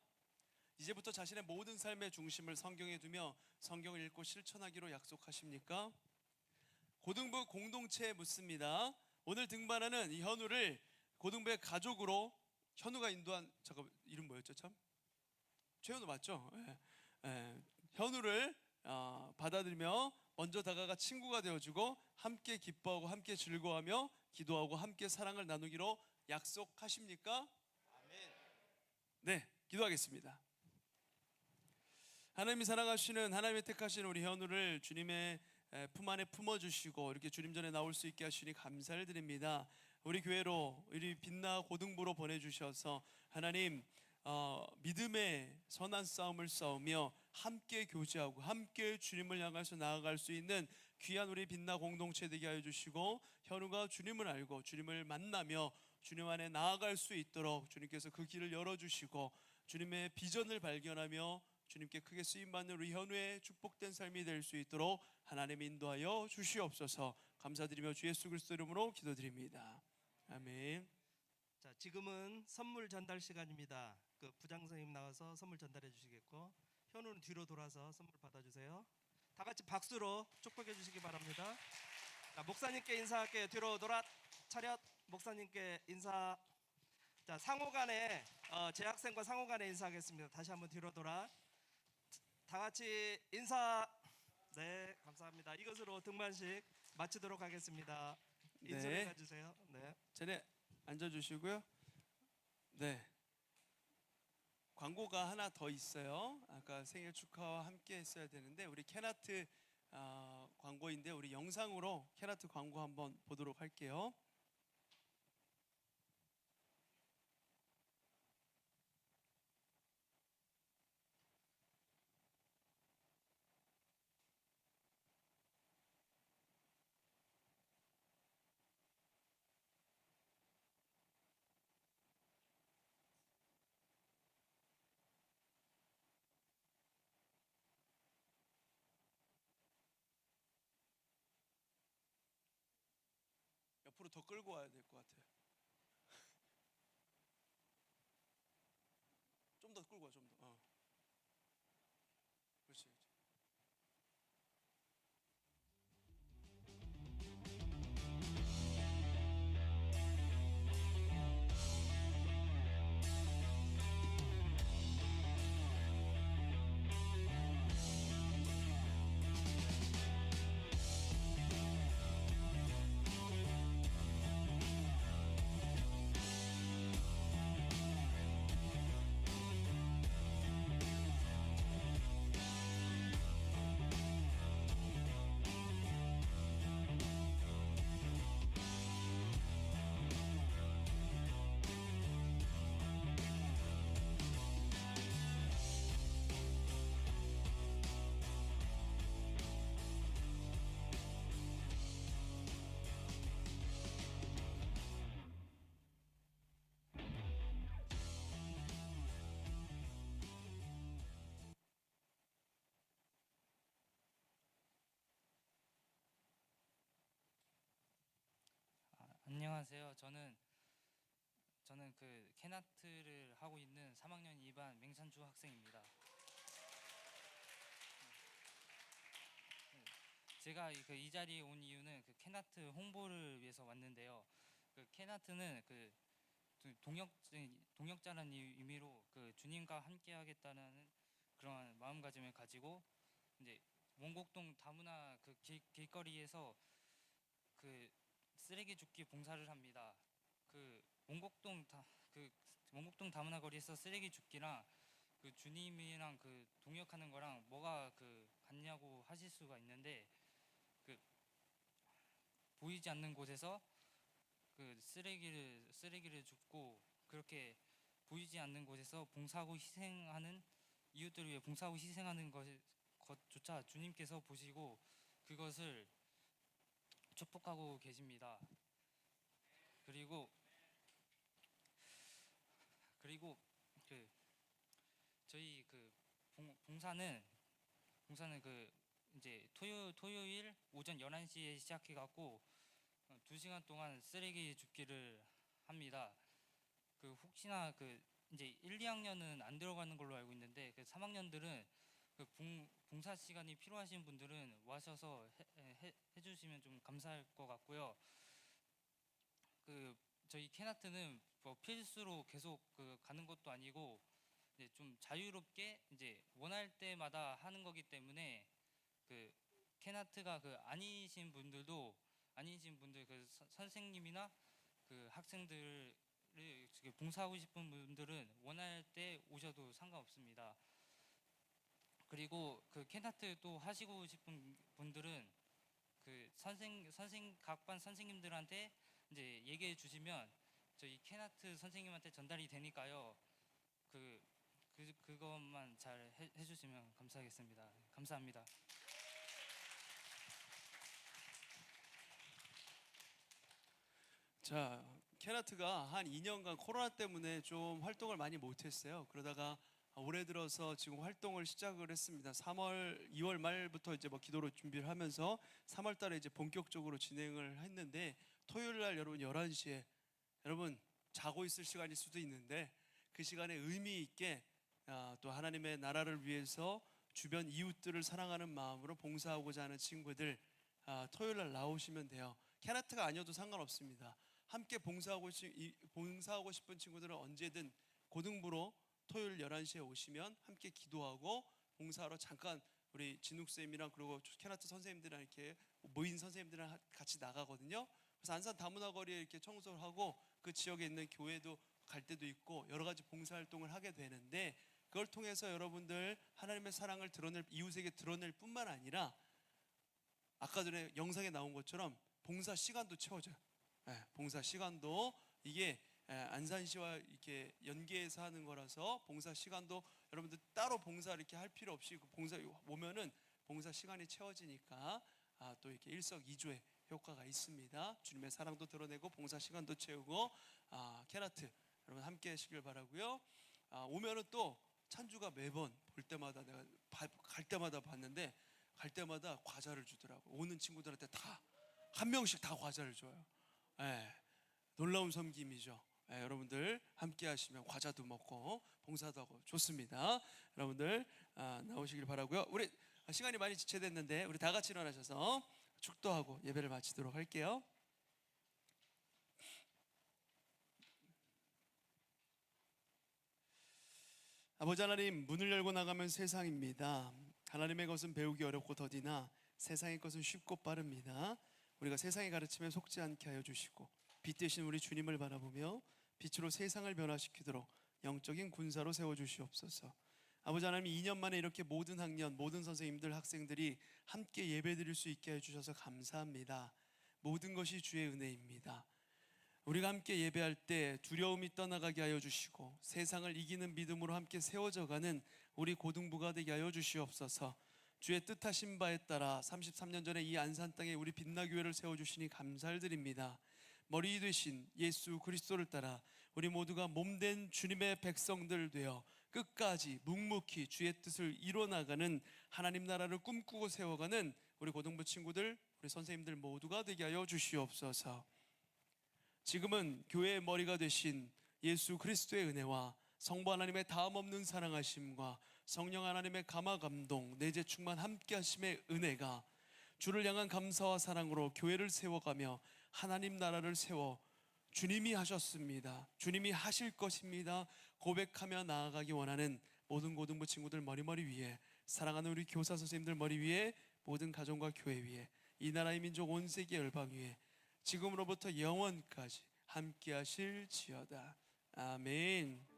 이제부터 자신의 모든 삶의 중심을 성경에 두며 성경을 읽고 실천하기로 약속하십니까? 고등부 공동체에 묻습니다. 오늘 등반하는 이 현우를 고등부의 가족으로 현우가 인도한 이름 뭐였죠 참? 최현우 맞죠? 현우를 받아들이며 먼저 다가가 친구가 되어주고 함께 기뻐하고 함께 즐거워하며 기도하고 함께 사랑을 나누기로 약속하십니까? 아멘. 네, 기도하겠습니다. 하나님이 사랑하시는 하나님의 택하신 우리 현우를 주님의 품 안에 품어주시고 이렇게 주님 전에 나올 수 있게 하시니 감사를 드립니다. 우리 교회로 우리 빛나 고등부로 보내주셔서 하나님 믿음의 선한 싸움을 싸우며 함께 교제하고 함께 주님을 향해서 나아갈 수 있는 귀한 우리 빛나 공동체 되게 하여 주시고 현우가 주님을 알고 주님을 만나며 주님 안에 나아갈 수 있도록 주님께서 그 길을 열어주시고 주님의 비전을 발견하며 주님께 크게 쓰임받는 우리 현우의 축복된 삶이 될 수 있도록 하나님 인도하여 주시옵소서. 감사드리며 주 예수 그리스도 이름으로 기도드립니다. 아멘. 자, 지금은 선물 전달 시간입니다. 그 부장 선생님 나와서 선물 전달해 주시겠고 현우는 뒤로 돌아서 선물 받아주세요. 다 같이 박수로 축복해 주시기 바랍니다. 자, 목사님께 인사할게요. 뒤로 돌아 차렷. 목사님께 인사. 자, 상호간에 재학생과 상호간에 인사하겠습니다. 다시 한번 뒤로 돌아. 다 같이 인사. 네, 감사합니다. 이것으로 등반식 마치도록 하겠습니다. 인사해 네. 주세요. 네. 자리에 앉아주시고요. 네. 광고가 하나 더 있어요. 아까 생일 축하와 함께 했어야 되는데 우리 캐나트 광고인데 우리 영상으로 캐나트 광고 한번 보도록 할게요. 옆으로 더 끌고 와야 될 것 같아요. 좀 더 끌고 와, 좀 더. 그렇지. 안녕하세요. 저는 그 캐나트를 하고 있는 3학년 2반 맹산주 학생입니다. 제가 이 자리에 온 이유는 그 캐나트 홍보를 위해서 왔는데요. 그 캐나트는 그 동역자라는 의미로 그 주님과 함께하겠다는 그러한 마음가짐을 가지고 이제 원곡동 다문화 그 길거리에서 그 쓰레기 줍기 봉사를 합니다. 그 원곡동 다문화 거리에서 쓰레기 줍기랑 그 주님이랑 그 동역하는 거랑 뭐가 그 같냐고 하실 수가 있는데, 그 보이지 않는 곳에서 그 쓰레기를 줍고, 그렇게 보이지 않는 곳에서 봉사하고 희생하는, 이웃들을 위해 봉사하고 희생하는 것조차 주님께서 보시고 그것을 축복하고 계십니다. 그리고 그 저희 그 봉사는 그 이제 토요일 오전 11시에 시작해 갖고 2시간 동안 쓰레기 줍기를 합니다. 그 혹시나 그 이제 1, 2학년은 안 들어가는 걸로 알고 있는데, 그 3학년들은 그 봉사 시간이 필요하신 분들은 와셔서 해주시면 좀 감사할 것 같고요. 그 저희 캔아트는 뭐 필수로 계속 그 가는 것도 아니고 이제 좀 자유롭게 이제 원할 때마다 하는 거기 때문에, 그 캔아트가 그 아니신 분들 그 선생님이나 그 학생들을 봉사하고 싶은 분들은 원할 때 오셔도 상관없습니다. 그리고 그 캔아트 또 하시고 싶은 분들은 그 각반 선생님들한테 이제 얘기해 주시면 저희 캔아트 선생님한테 전달이 되니까요. 그것만 잘 해주시면 감사하겠습니다. 감사합니다. 자, 캐나트가 한 2년간 코로나 때문에 좀 활동을 많이 못했어요. 그러다가 올해 들어서 지금 활동을 시작을 했습니다. 2월 말부터 이제 뭐 기도로 준비를 하면서 3월 달에 이제 본격적으로 진행을 했는데, 토요일 날 여러분 11시에 여러분 자고 있을 시간일 수도 있는데 그 시간에 의미 있게 또 하나님의 나라를 위해서 주변 이웃들을 사랑하는 마음으로 봉사하고자 하는 친구들 토요일 날 나오시면 돼요. 캐나트가 아니어도 상관없습니다. 함께 봉사하고 싶은 친구들은 언제든 고등부로 토요일 11시에 오시면 함께 기도하고 봉사하러 잠깐 우리 진욱쌤이랑 그리고 캐나트 선생님들이랑 이렇게 모인 선생님들이랑 같이 나가거든요. 그래서 안산 다문화 거리에 이렇게 청소를 하고 그 지역에 있는 교회도 갈 때도 있고 여러 가지 봉사활동을 하게 되는데, 그걸 통해서 여러분들 하나님의 사랑을 드러낼, 이웃에게 드러낼 뿐만 아니라 아까 전에 영상에 나온 것처럼 봉사 시간도 채워져요. 봉사 시간도 이게 안산시와 이렇게 연계해서 하는 거라서 봉사 시간도 여러분들 따로 봉사 이렇게 할 필요 없이 그 봉사 오면은 봉사 시간이 채워지니까 또 이렇게 일석이조의 효과가 있습니다. 주님의 사랑도 드러내고 봉사 시간도 채우고 캐나트 여러분 함께 하시길 바라고요. 오면은 또 찬주가 매번 볼 때마다 내가 갈 때마다 봤는데 갈 때마다 과자를 주더라고. 오는 친구들한테 다 한 명씩 다 과자를 줘요. 놀라운 섬김이죠. 여러분들 함께 하시면 과자도 먹고 봉사도 하고 좋습니다. 여러분들 나오시길 바라고요. 우리 시간이 많이 지체됐는데 우리 다 같이 일어나셔서 축도하고 예배를 마치도록 할게요. 아버지 하나님, 문을 열고 나가면 세상입니다. 하나님의 것은 배우기 어렵고 더디나 세상의 것은 쉽고 빠릅니다. 우리가 세상의 가르침에 속지 않게 하여 주시고 빛 대신 우리 주님을 바라보며 빛으로 세상을 변화시키도록 영적인 군사로 세워주시옵소서. 아버지 하나님, 2년 만에 이렇게 모든 학년, 모든 선생님들, 학생들이 함께 예배드릴 수 있게 해주셔서 감사합니다. 모든 것이 주의 은혜입니다. 우리가 함께 예배할 때 두려움이 떠나가게 하여 주시고 세상을 이기는 믿음으로 함께 세워져가는 우리 고등부가 되게 하여 주시옵소서. 주의 뜻하신 바에 따라 33년 전에 이 안산 땅에 우리 빛나교회를 세워주시니 감사를 드립니다. 머리 되신 예수 그리스도를 따라 우리 모두가 몸된 주님의 백성들 되어 끝까지 묵묵히 주의 뜻을 이뤄나가는 하나님 나라를 꿈꾸고 세워가는 우리 고등부 친구들, 우리 선생님들 모두가 되게 하여 주시옵소서. 지금은 교회의 머리가 되신 예수 그리스도의 은혜와 성부 하나님의 다함없는 사랑하심과 성령 하나님의 감화 감동 내재 충만 함께 하심의 은혜가 주를 향한 감사와 사랑으로 교회를 세워가며 하나님 나라를 세워 주님이 하셨습니다, 주님이 하실 것입니다 고백하며 나아가기 원하는 모든 고등부 친구들 머리 위에, 사랑하는 우리 교사 선생님들 머리 위에, 모든 가정과 교회 위에, 이 나라의 민족 온 세계 열방 위에 지금으로부터 영원까지 함께 하실지어다. 아멘.